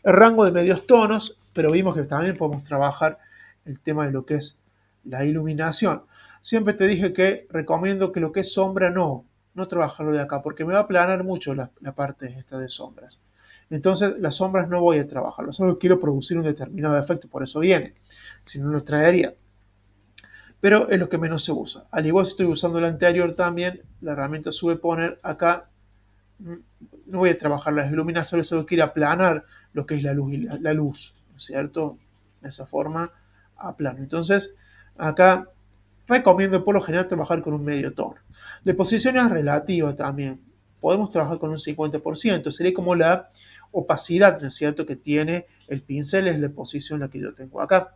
El rango de medios tonos, pero vimos que también podemos trabajar el tema de lo que es la iluminación. Siempre te dije que recomiendo que lo que es sombra no trabajarlo de acá, porque me va a aplanar mucho la parte esta de sombras. Entonces las sombras no voy a trabajarlo, solo quiero producir un determinado efecto, por eso viene, si no lo traería. Pero es lo que menos se usa. Al igual si estoy usando el anterior también, la herramienta subponer acá, no voy a trabajar las iluminaciones, solo quiero aplanar lo que es la luz, la luz, ¿no es cierto? De esa forma aplano. Entonces, acá recomiendo por lo general trabajar con un medio tono. La posición es relativa también. Podemos trabajar con un 50%. Sería como la opacidad, ¿no es cierto?, que tiene el pincel, es la posición la que yo tengo acá.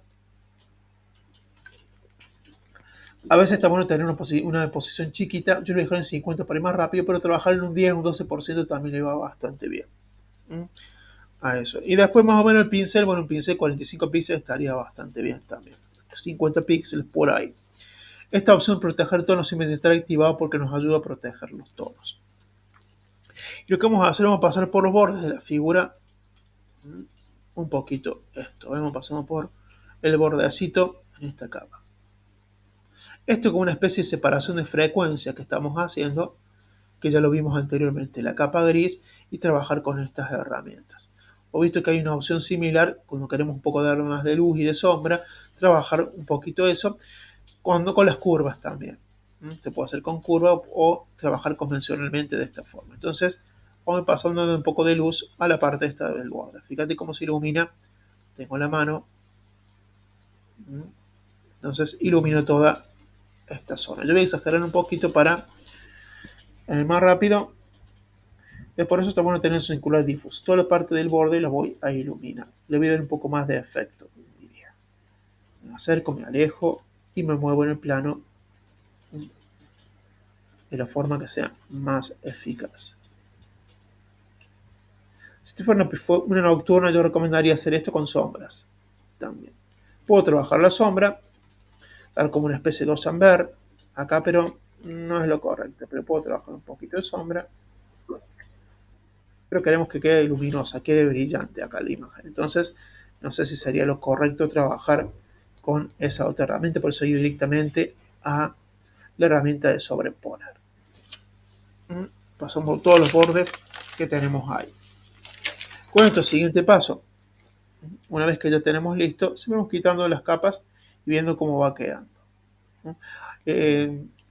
A veces está bueno tener una posición chiquita. Yo lo dejo en 50 para ir más rápido, pero trabajar en un 10, un 12% también le va bastante bien. A eso. Y después más o menos el pincel, bueno, un pincel 45 píxeles estaría bastante bien también. 50 píxeles por ahí. Esta opción proteger tonos siempre estar activado porque nos ayuda a proteger los tonos. Y lo que vamos a hacer, vamos a pasar por los bordes de la figura un poquito esto. Vamos pasando por el bordecito en esta capa. Esto es como una especie de separación de frecuencia que estamos haciendo, que ya lo vimos anteriormente, la capa gris y trabajar con estas herramientas. O visto que hay una opción similar, cuando queremos un poco darle más de luz y de sombra, trabajar un poquito eso, cuando con las curvas también. Se puede hacer con curva o trabajar convencionalmente de esta forma. Entonces, vamos pasando un poco de luz a la parte esta del borde. Fíjate cómo se ilumina. Tengo la mano. Entonces, ilumino toda esta zona. Yo voy a exagerar un poquito para más rápido. Por eso está bueno tener su circular difuso. Toda la parte del borde la voy a iluminar. Le voy a dar un poco más de efecto. Me acerco, me alejo y me muevo en el plano de la forma que sea más eficaz. Si fuera una nocturna, yo recomendaría hacer esto con sombras también. Puedo trabajar la sombra, dar como una especie de chamber acá, pero no es lo correcto. Pero puedo trabajar un poquito de sombra, pero queremos que quede luminosa, quede brillante acá la imagen. Entonces, no sé si sería lo correcto trabajar con esa otra herramienta, por eso ir directamente a la herramienta de sobreponer. Pasamos todos los bordes que tenemos ahí. Con nuestro siguiente paso, una vez que ya tenemos listo, seguimos quitando las capas y viendo cómo va quedando.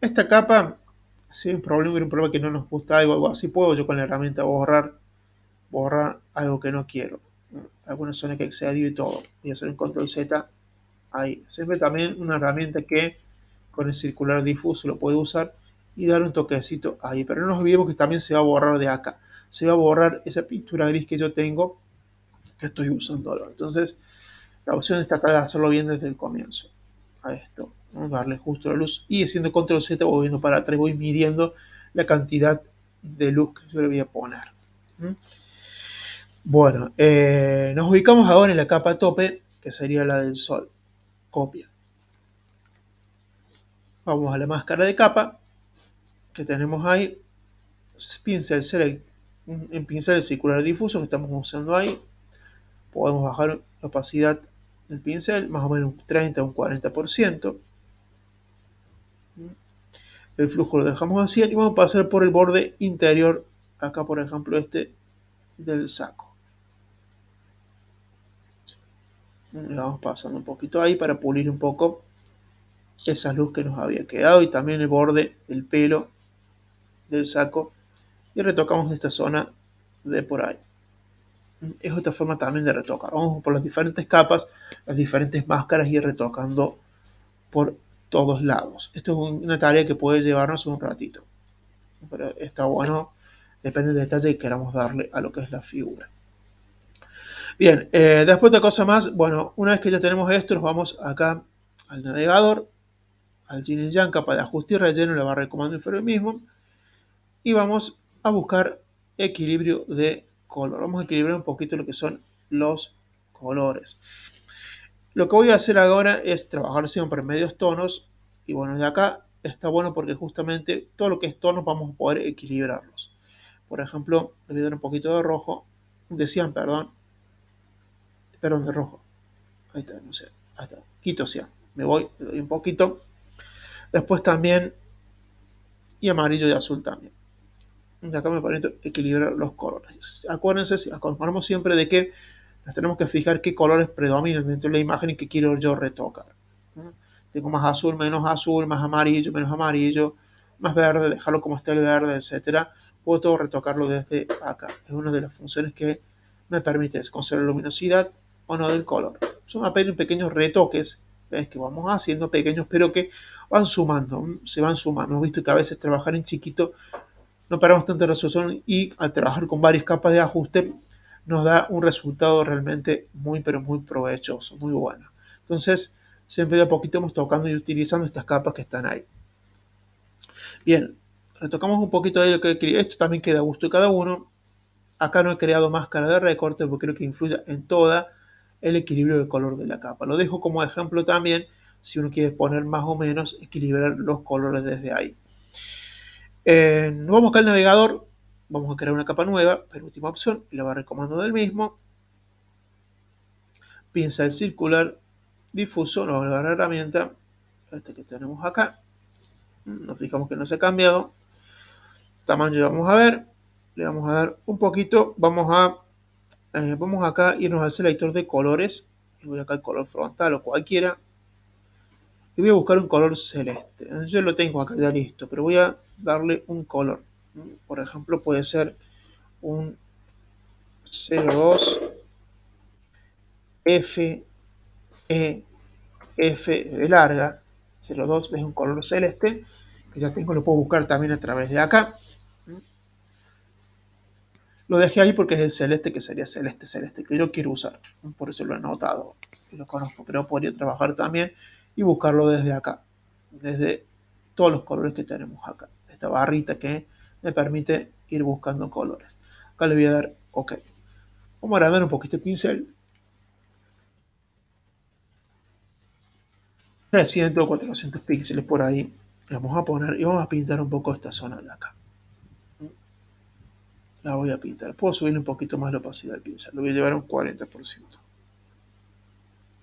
Esta capa, si hay un problema que no nos gusta algo así, puedo yo con la herramienta borrar algo que no quiero. Alguna zona que excedió y todo. Voy a hacer un control Z ahí. Siempre también una herramienta que con el circular difuso lo puede usar y darle un toquecito ahí. Pero no nos olvidemos que también se va a borrar de acá. Se va a borrar esa pintura gris que yo tengo, que estoy usando. Entonces, la opción está acá de hacerlo bien desde el comienzo. A esto, ¿no? Darle justo la luz y haciendo control Z voy viendo para atrás, voy midiendo la cantidad de luz que yo le voy a poner. Bueno, nos ubicamos ahora en la capa tope, que sería la del sol. Copia. Vamos a la máscara de capa que tenemos ahí. Pincel select, en pincel circular difuso que estamos usando ahí. Podemos bajar la opacidad del pincel, más o menos un 30 o un 40%. El flujo lo dejamos así y vamos a pasar por el borde interior, acá por ejemplo este del saco. Le vamos pasando un poquito ahí para pulir un poco esa luz que nos había quedado y también el borde del pelo del saco y retocamos esta zona de por ahí. Es otra forma también de retocar. Vamos por las diferentes capas, las diferentes máscaras y ir retocando por todos lados. Esto es una tarea que puede llevarnos un ratito, pero está bueno, depende del detalle que queramos darle a lo que es la figura. Bien, después otra cosa más, bueno, una vez que ya tenemos esto, nos vamos acá al navegador, al Yin y Yang, capa de ajuste y relleno, la barra de comando inferior mismo, y vamos a buscar equilibrio de color. Vamos a equilibrar un poquito lo que son los colores. Lo que voy a hacer ahora es trabajar siempre en medios tonos, y bueno, de acá está bueno porque justamente todo lo que es tonos vamos a poder equilibrarlos. Por ejemplo, le voy a dar un poquito de rojo, de cian, perdón, de rojo. Ahí está, no sé, ahí está. Quito cian. Me voy, le doy un poquito. Después también, y amarillo y azul también. De acá me permite equilibrar los colores. Acuérdense, acordamos siempre de que nos tenemos que fijar qué colores predominan dentro de la imagen y qué quiero yo retocar. Tengo más azul, más amarillo, menos amarillo, más verde, dejarlo como está el verde, etcétera. Puedo todo retocarlo desde acá. Es una de las funciones que me permite conservar la luminosidad o no del color. Son apenas pequeños retoques, ¿ves? Que vamos haciendo pequeños, pero que van sumando, se van sumando. Hemos visto que a veces trabajar en chiquito no paramos tanta resolución y al trabajar con varias capas de ajuste nos da un resultado realmente muy pero muy provechoso, muy bueno. Entonces, siempre de a poquito vamos tocando y utilizando estas capas que están ahí. Bien, retocamos un poquito de lo que quería. Esto también queda a gusto de cada uno. Acá no he creado máscara de recorte porque creo que influye en toda el equilibrio del color de la capa. Lo dejo como ejemplo también si uno quiere poner más o menos equilibrar los colores desde ahí. Nos vamos acá al navegador, vamos a crear una capa nueva, penúltima opción, y la barra de comando del mismo, pincel circular, difuso, nos va a dar la herramienta, este que tenemos acá, nos fijamos que no se ha cambiado, tamaño vamos a ver, le vamos a dar un poquito, vamos acá irnos al selector de colores, y voy acá al color frontal o cualquiera, y voy a buscar un color celeste. Yo lo tengo acá ya listo, pero voy a darle un color. Por ejemplo, puede ser un 02 F, E, F de larga, 02 es un color celeste, que ya tengo, lo puedo buscar también a través de acá. Lo dejé ahí porque es el celeste que sería celeste, que yo quiero usar. Por eso lo he anotado y lo conozco, pero podría trabajar también y buscarlo desde acá, desde todos los colores que tenemos acá. Esta barrita que me permite ir buscando colores. Acá le voy a dar OK. Vamos a agrandar un poquito el pincel. 300 o 400 píxeles por ahí. Le vamos a poner y vamos a pintar un poco esta zona de acá. La voy a pintar. Puedo subir un poquito más la opacidad del pincel. Lo voy a llevar a un 40%.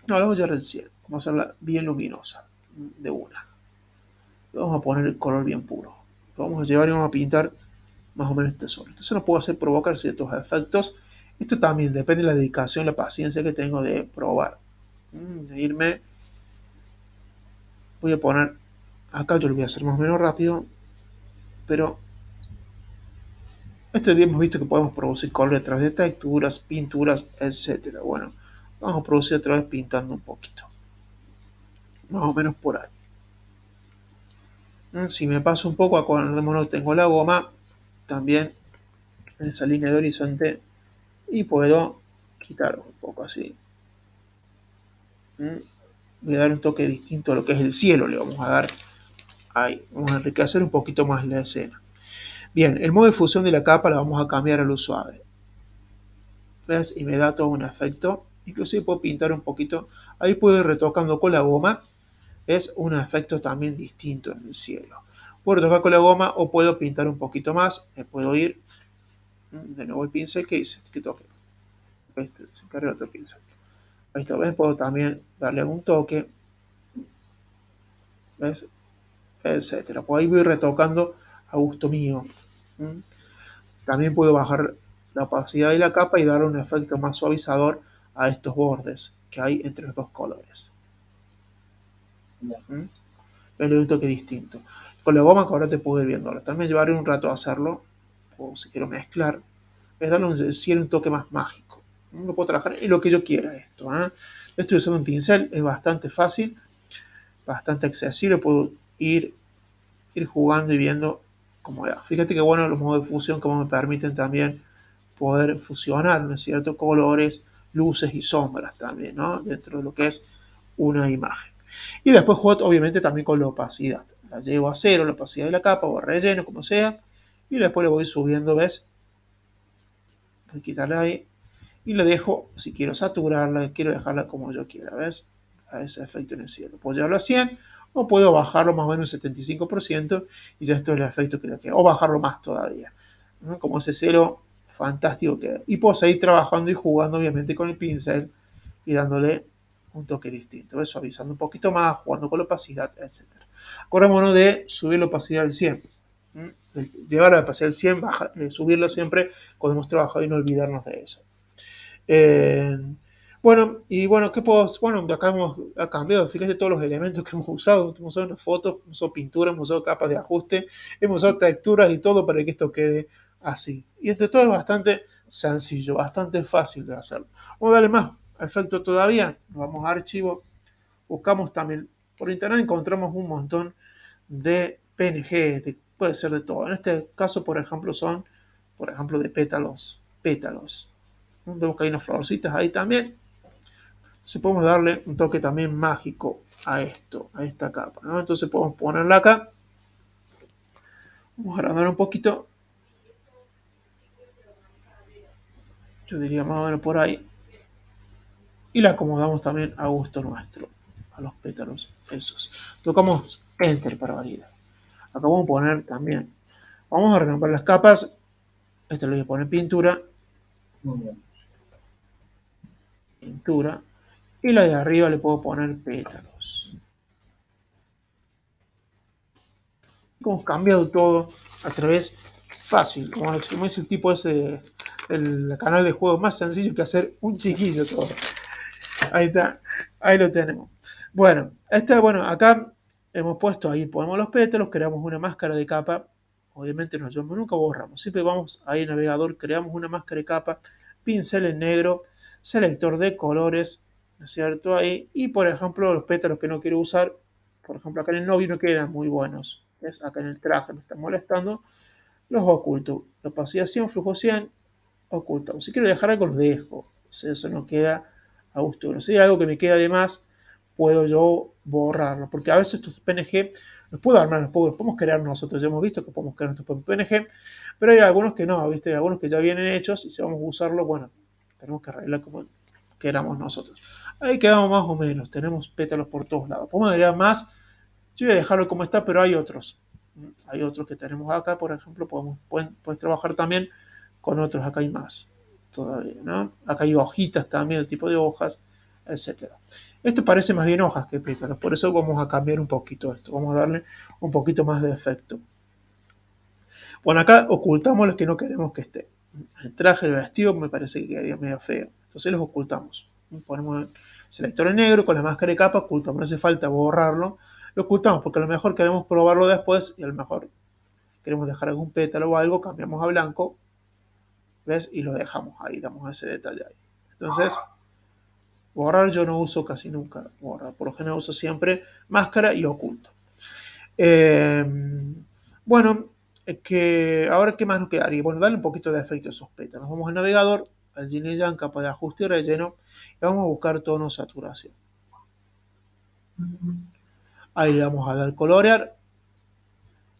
No, la voy a llevar al 100. Vamos a hacerla bien luminosa. De una. Le vamos a poner el color bien puro. Lo vamos a llevar y vamos a pintar más o menos esta zona. Esta zona puede hacer provocar ciertos efectos. Esto también depende de la dedicación, la paciencia que tengo de probar. De irme. Voy a poner acá, yo lo voy a hacer más o menos rápido. Pero esto ya hemos visto que podemos producir color a través de texturas, pinturas, etcétera. Bueno, vamos a producir a través pintando un poquito. Más o menos por ahí. Si me paso un poco, acordémonos, tengo la goma también en esa línea de horizonte y puedo quitar un poco así. Voy a dar un toque distinto a lo que es el cielo, le vamos a dar ahí. Vamos a enriquecer un poquito más la escena. Bien, el modo de fusión de la capa la vamos a cambiar a luz suave. ¿Ves? Y me da todo un efecto. Inclusive puedo pintar un poquito. Ahí puedo ir retocando con la goma. Es un efecto también distinto en el cielo. Puedo retocar con la goma o puedo pintar un poquito más. Me puedo ir. De nuevo el pincel que hice. Que toque. Este, se encarga otro pincel. Ahí está. ¿Ves? Puedo también darle algún toque. ¿Ves? Etcétera. Pues ahí voy retocando a gusto mío. También puedo bajar la opacidad de la capa y darle un efecto más suavizador a estos bordes que hay entre los dos colores. Es un toque distinto. Con la goma que ahora te puedo ir viendo. Ahora también llevaré un rato a hacerlo, o si quiero mezclar, es darle un toque más mágico. Lo puedo trabajar en lo que yo quiera esto. Estoy usando un pincel, es bastante fácil, bastante accesible, puedo ir jugando y viendo cómo va. Fíjate que bueno los modos de fusión como me permiten también poder fusionar, ¿no es cierto? Colores, luces y sombras también, ¿no? Dentro de lo que es una imagen. Y después juego obviamente también con la opacidad. La llevo a cero, la opacidad de la capa o relleno, como sea. Y después le voy subiendo, ¿ves? Voy a quitarle ahí. Y le dejo, si quiero saturarla, quiero dejarla como yo quiera, ¿ves? A ese efecto en el cielo. Puedo llevarlo a 100 o puedo bajarlo más o menos un 75% y ya esto es el efecto que le queda. O bajarlo más todavía. ¿No? Como ese cielo fantástico queda. Y puedo seguir trabajando y jugando obviamente con el pincel y dándole un toque distinto, ¿ves? Suavizando un poquito más, jugando con la opacidad, etc. Acordémonos de subir la opacidad al 100. Llevar la opacidad al 100, subirla siempre cuando hemos trabajado y no olvidarnos de eso. Bueno, y bueno, ¿qué puedo? Bueno, acá hemos cambiado, fíjate todos los elementos que hemos usado una foto, hemos usado pintura, hemos usado capas de ajuste, hemos usado texturas y todo para que esto quede así. Y esto todo es bastante sencillo, bastante fácil de hacerlo. Vamos a darle más efecto todavía, nos vamos a archivo, buscamos también, por internet encontramos un montón de PNG, puede ser de todo. En este caso, por ejemplo, son, por ejemplo, de pétalos. Vemos que hay unas florcitas ahí también. Entonces podemos darle un toque también mágico a esto, a esta capa, ¿no? Entonces podemos ponerla acá. Vamos a agrandar un poquito. Yo diría más o menos por ahí. Y la acomodamos también a gusto nuestro, a los pétalos esos. Tocamos Enter para validar. Acá vamos a poner también. Vamos a renombrar las capas. Este le voy a poner pintura. Pintura. Y la de arriba le puedo poner pétalos. Hemos cambiado todo a través fácil, como es el tipo ese del canal de juego más sencillo que hacer un chiquillo todo. Ahí está, ahí lo tenemos. Bueno, bueno, acá hemos puesto, ahí ponemos los pétalos, creamos una máscara de capa. Obviamente nunca borramos, siempre vamos ahí en el navegador, creamos una máscara de capa, pincel en negro, selector de colores, ¿no es cierto? Ahí, y por ejemplo, los pétalos que no quiero usar, por ejemplo, acá en el novio no quedan muy buenos. ¿Ves? Acá en el traje me están molestando, los oculto. La opacidad 100, flujo 100, ocultamos. Si quiero dejar algo, los dejo. O sea, eso no queda a gusto. Si hay algo que me queda de más, puedo yo borrarlo. Porque a veces estos PNG los puedo armar, los podemos crear nosotros. Ya hemos visto que podemos crear nuestro PNG, pero hay algunos que no, ¿viste? Hay algunos que ya vienen hechos y si vamos a usarlo, bueno, tenemos que arreglar como queramos nosotros. Ahí quedamos más o menos, tenemos pétalos por todos lados. Podemos agregar más, yo voy a dejarlo como está, pero hay otros. Hay otros que tenemos acá, por ejemplo, puedes trabajar también con otros, acá hay más todavía, ¿no? Acá hay hojitas también, el tipo de hojas, etcétera. Esto parece más bien hojas que pétalos, por eso vamos a cambiar un poquito esto, vamos a darle un poquito más de efecto. Bueno, acá ocultamos los que no queremos que esté. El traje, el vestido, me parece que quedaría medio feo, entonces los ocultamos. Ponemos el selector en negro con la máscara de capa, ocultamos, no hace falta borrarlo, lo ocultamos porque a lo mejor queremos probarlo después y a lo mejor queremos dejar algún pétalo o algo, cambiamos a blanco, ¿ves? Y lo dejamos ahí, damos ese detalle ahí. Entonces, borrar yo no uso casi nunca borrar, por lo general uso siempre máscara y oculto. Eh, bueno, ahora qué más nos quedaría. Bueno, darle un poquito de efecto a esos pétalos. Vamos al navegador, al Yin y Yang, capa de ajuste y relleno, y vamos a buscar tono saturación. Ahí le vamos a dar colorear,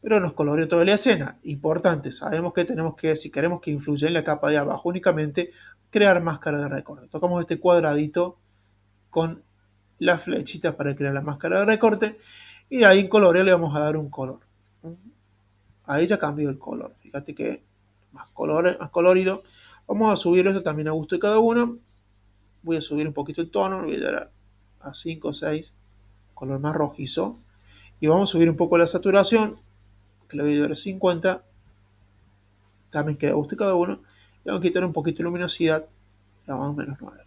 pero nos coloreó toda la escena. Importante, sabemos que tenemos que, si queremos que influya en la capa de abajo únicamente, crear máscara de recorte. Tocamos este cuadradito con las flechitas para crear la máscara de recorte y ahí en colorear le vamos a dar un color. Ahí ya cambió el color. Fíjate que más colorido. Vamos a subir eso también a gusto de cada uno. Voy a subir un poquito el tono, lo voy a dar a 5 o 6, color más rojizo. Y vamos a subir un poco la saturación, que le voy a dar a 50. También queda a gusto de cada uno. Y vamos a quitar un poquito de luminosidad, le vamos a menos 9.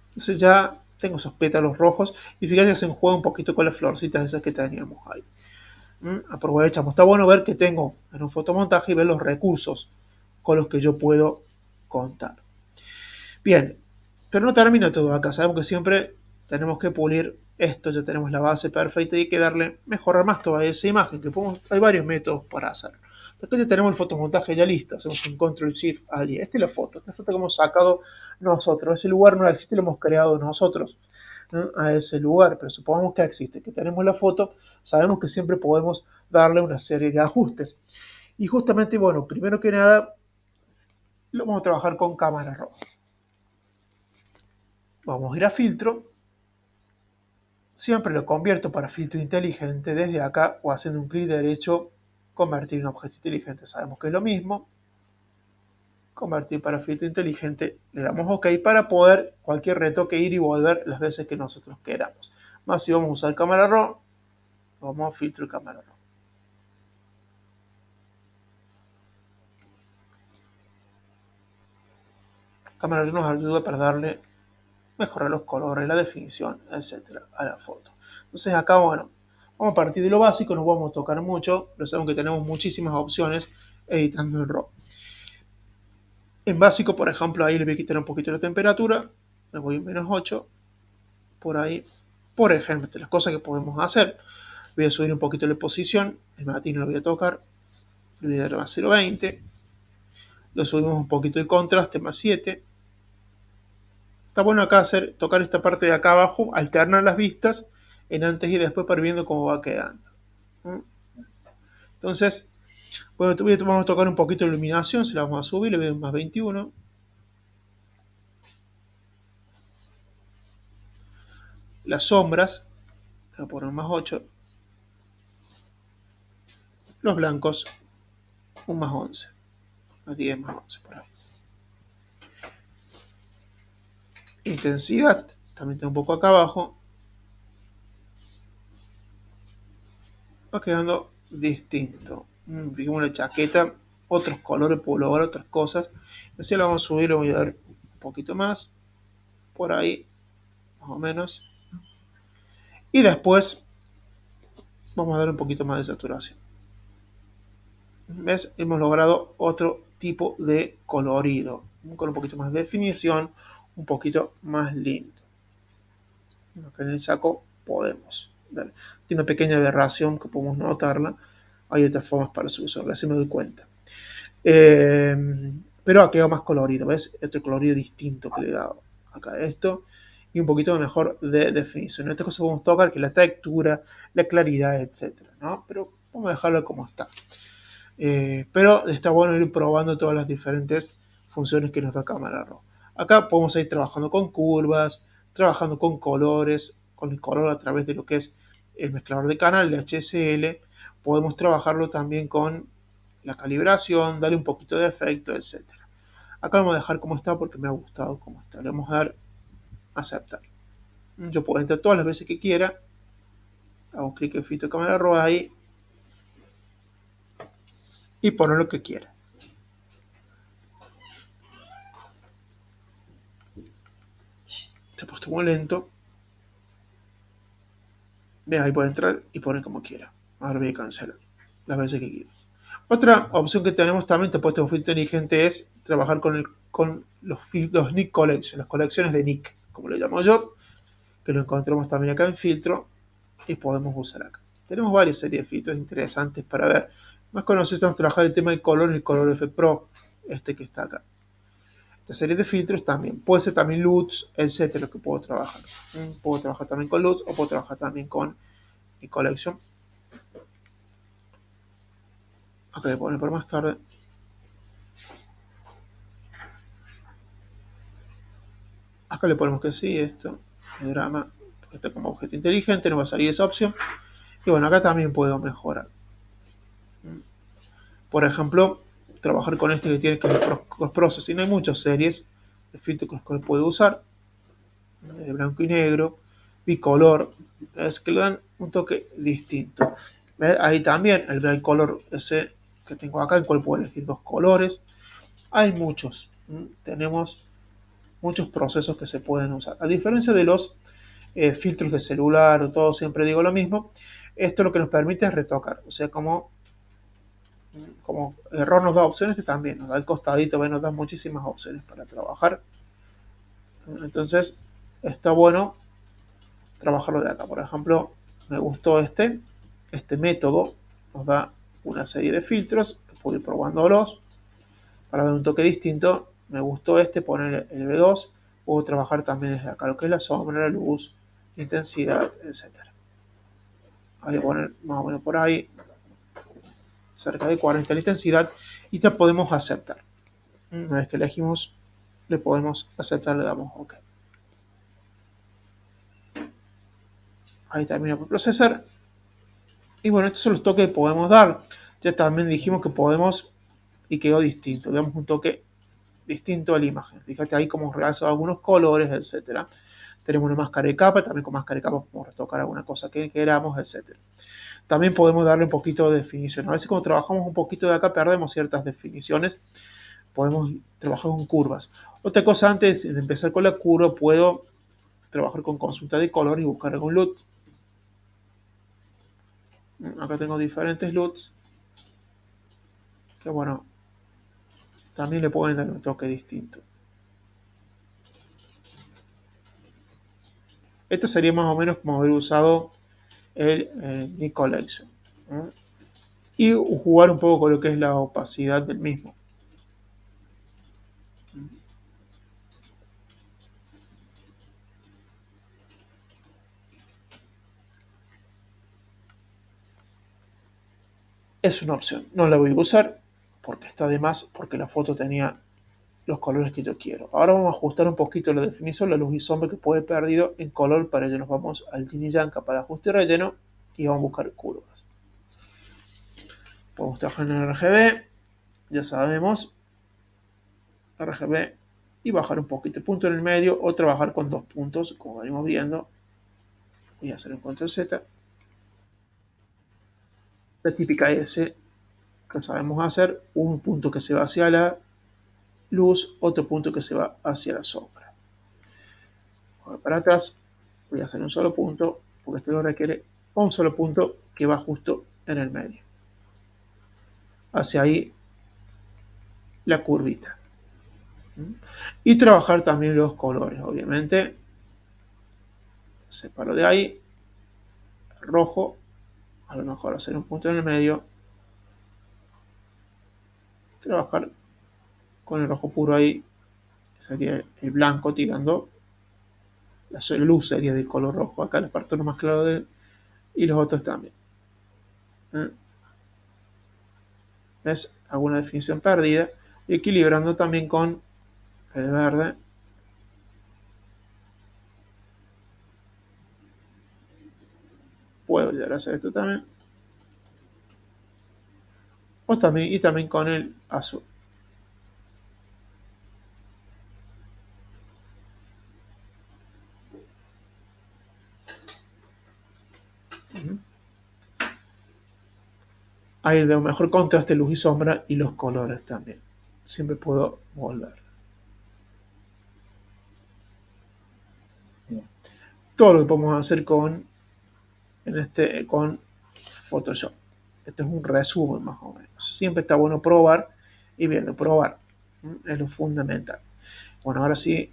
Entonces ya tengo esos pétalos rojos. Y fíjate que se juega un poquito con las florcitas esas que teníamos ahí. Aprovechamos. Está bueno ver que tengo en un fotomontaje y ver los recursos con los que yo puedo contar. Bien, pero no termina todo acá. Sabemos que siempre tenemos que pulir esto. Ya tenemos la base perfecta y hay que darle, mejorar más toda esa imagen. Hay varios métodos para hacerlo. Acá ya tenemos el fotomontaje ya listo. Hacemos un Control Shift Ali. Esta es la foto. Esta foto que hemos sacado nosotros. Ese lugar no existe, lo hemos creado nosotros, ¿no? A ese lugar, pero supongamos que existe, que tenemos la foto, sabemos que siempre podemos darle una serie de ajustes. Y justamente, bueno, primero que nada, lo vamos a trabajar con cámara RAW. Vamos a ir a filtro, siempre lo convierto para filtro inteligente desde acá o haciendo un clic derecho, convertir en objeto inteligente, sabemos que es lo mismo. Convertir para filtro inteligente, le damos OK para poder cualquier retoque ir y volver las veces que nosotros queramos. Más si vamos a usar cámara RAW, vamos a filtro y cámara RAW. Cámara RAW nos ayuda para darle, mejorar los colores, la definición, etcétera, a la foto. Entonces acá, bueno, vamos a partir de lo básico, no vamos a tocar mucho, pero sabemos que tenemos muchísimas opciones editando en RAW. En básico, por ejemplo, ahí le voy a quitar un poquito la temperatura, me voy a menos 8, por ahí, por ejemplo, las cosas que podemos hacer. Voy a subir un poquito la posición, el matino lo voy a tocar, le voy a dar más 0.20, lo subimos un poquito el contraste, más 7. Está bueno acá tocar esta parte de acá abajo, alternar las vistas en antes y después para ir viendo cómo va quedando. Entonces, bueno, vamos a tocar un poquito de iluminación, se la vamos a subir, le voy a dar más 21. Las sombras, le voy a poner más 8. Los blancos, un más 11. Más 10, más 11 por ahí. Intensidad, también está un poco acá abajo. Va quedando distinto. Fijemos la chaqueta, otros colores, puedo lograr otras cosas. Así lo vamos a subir, lo voy a dar un poquito más. Por ahí, más o menos. Y después vamos a dar un poquito más de saturación. ¿Ves? Hemos logrado otro tipo de colorido. Con un poquito más de definición, un poquito más lindo. Acá en el saco podemos. Dale. Tiene una pequeña aberración que podemos notarla. Hay otras formas para solucionarla, así me doy cuenta. Pero ha quedado más colorido, ¿ves? Otro colorido distinto que le he dado acá a esto. Y un poquito mejor de definición. En esta cosa podemos tocar que la textura, la claridad, etc., ¿no? Pero vamos a dejarlo como está. Pero está bueno ir probando todas las diferentes funciones que nos da Cámara Raw. Acá podemos ir trabajando con curvas, trabajando con colores, con el color a través de lo que es el mezclador de canal, el HSL. Podemos trabajarlo también con la calibración, darle un poquito de efecto, etcétera. Acá lo vamos a dejar como está porque me ha gustado como está. Le vamos a dar aceptar. Yo puedo entrar todas las veces que quiera. Hago un clic en filtro de Cámara Raw ahí y poner lo que quiera. Se ha puesto muy lento. Ve, ahí puede entrar y poner como quiera. Ahora voy a cancelar las veces que quiera. Otra opción que tenemos también, te he puesto un filtro inteligente, es trabajar con los Nick Collection, las colecciones de Nick, como le llamo yo, que lo encontramos también acá en filtro y podemos usar acá. Tenemos varias series de filtros interesantes para ver. Más conocidos estamos trabajar el tema de color, el color F Pro, este que está acá. Esta serie de filtros también, puede ser también LUTs, etcétera, que puedo trabajar. Puedo trabajar también con LUTs o puedo trabajar también con mi collection. Acá voy a poner por más tarde. Acá le ponemos que sí, esto, el drama, porque está como objeto inteligente, no va a salir esa opción. Y bueno, acá también puedo mejorar. Por ejemplo, trabajar con este que tiene que los processing. Hay muchas series de filtros con los que puedo usar, de blanco y negro, bicolor, es que le dan un toque distinto. ¿Ves? Ahí también el bicolor ese que tengo acá, en cual puedo elegir dos colores. Hay muchos. Tenemos muchos procesos que se pueden usar. A diferencia de los filtros de celular o todo, siempre digo lo mismo, esto lo que nos permite es retocar. O sea, como error nos da opciones, este también nos da el costadito, nos da muchísimas opciones para trabajar. Entonces, está bueno trabajarlo de acá. Por ejemplo, me gustó este método, nos da una serie de filtros, que puedo ir probándolos para dar un toque distinto. Me gustó poner el B2, puedo trabajar también desde acá, lo que es la sombra, la luz, intensidad, etcétera. Voy a poner más o menos por ahí, cerca de 40 la intensidad, y ya podemos aceptar. Una vez que elegimos, le podemos aceptar, le damos OK. Ahí termina por procesar. Y bueno, estos son los toques que podemos dar. Ya también dijimos que podemos, y quedó distinto, le damos un toque distinto a la imagen. Fíjate ahí cómo realza algunos colores, etcétera. Tenemos una máscara de capa, también con máscara de capa podemos retocar alguna cosa que queramos, etcétera. También podemos darle un poquito de definición. A veces cuando trabajamos un poquito de acá perdemos ciertas definiciones. Podemos trabajar con curvas. Otra cosa, antes de empezar con la curva, puedo trabajar con consulta de color y buscar algún LUT. Acá tengo diferentes LUTs que, bueno, también le pueden dar un toque distinto. Esto sería más o menos como haber usado el Nick Collection. Y jugar un poco con lo que es la opacidad del mismo. Es una opción, no la voy a usar porque está de más, porque la foto tenía los colores que yo quiero. Ahora vamos a ajustar un poquito la definición, la luz y sombra que puede haber perdido en color. Para ello nos vamos al Yin y Yang, capa de ajuste y relleno, y vamos a buscar curvas. Podemos trabajar en RGB, ya sabemos, RGB, y bajar un poquito el punto en el medio, o trabajar con dos puntos, como venimos viendo. Voy a hacer un control Z. La típica S que sabemos hacer, un punto que se va hacia la luz, otro punto que se va hacia la sombra. Voy para atrás, voy a hacer un solo punto, porque esto lo requiere un solo punto que va justo en el medio. Hacia ahí la curvita. Y trabajar también los colores, obviamente. Separo de ahí, rojo, a lo mejor hacer un punto en el medio. Trabajar con el rojo puro ahí, sería el blanco tirando. La luz sería del color rojo, acá la parte más claro y los otros también. ¿Ves? Alguna definición perdida. Y equilibrando también con el verde. Puedo llegar a hacer esto también. Y también con el azul. Ahí veo mejor contraste, luz y sombra y los colores también. Siempre puedo volver. Todo lo que podemos hacer con Photoshop. Esto es un resumen más o menos. Siempre está bueno probar y viendo, probar. Es lo fundamental. Bueno, ahora sí,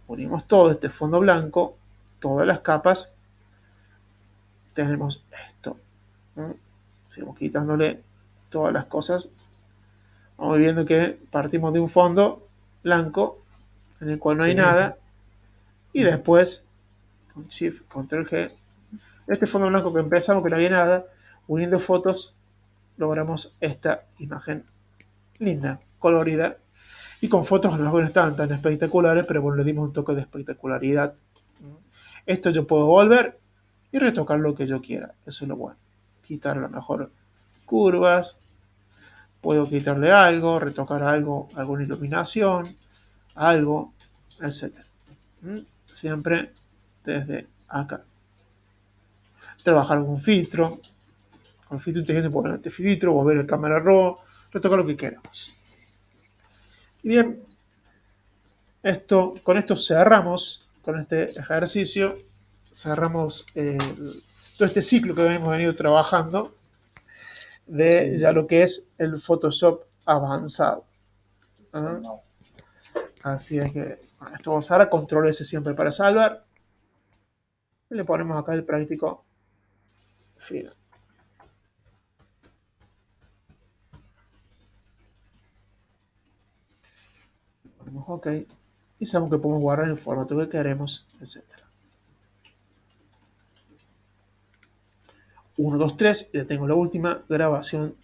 unimos todo este fondo blanco, todas las capas. Tenemos esto. Seguimos quitándole todas las cosas. Vamos viendo que partimos de un fondo blanco en el cual no hay nada. Y después, con Shift, Control G, este fondo blanco que empezamos que no había nada, uniendo fotos, logramos esta imagen linda, colorida, y con fotos a lo mejor no estaban tan espectaculares, pero bueno, le dimos un toque de espectacularidad. Esto yo puedo volver y retocar lo que yo quiera, eso es lo bueno. Quitar a lo mejor curvas, puedo quitarle algo, retocar algo, alguna iluminación, algo, etc. Siempre desde acá. Trabajar con un filtro, con el filtro inteligente poner este filtro, volver el cámara raw, retocar lo que queramos. Y bien, con esto cerramos, con este ejercicio, cerramos todo este ciclo que hemos venido trabajando de ya lo que es el Photoshop avanzado. Así es que bueno, esto vamos a dar a control S siempre para salvar. Y le ponemos acá el práctico final. Ponemos OK y sabemos que podemos guardar el formato que queremos, etc. 1, 2, 3 y ya tengo la última grabación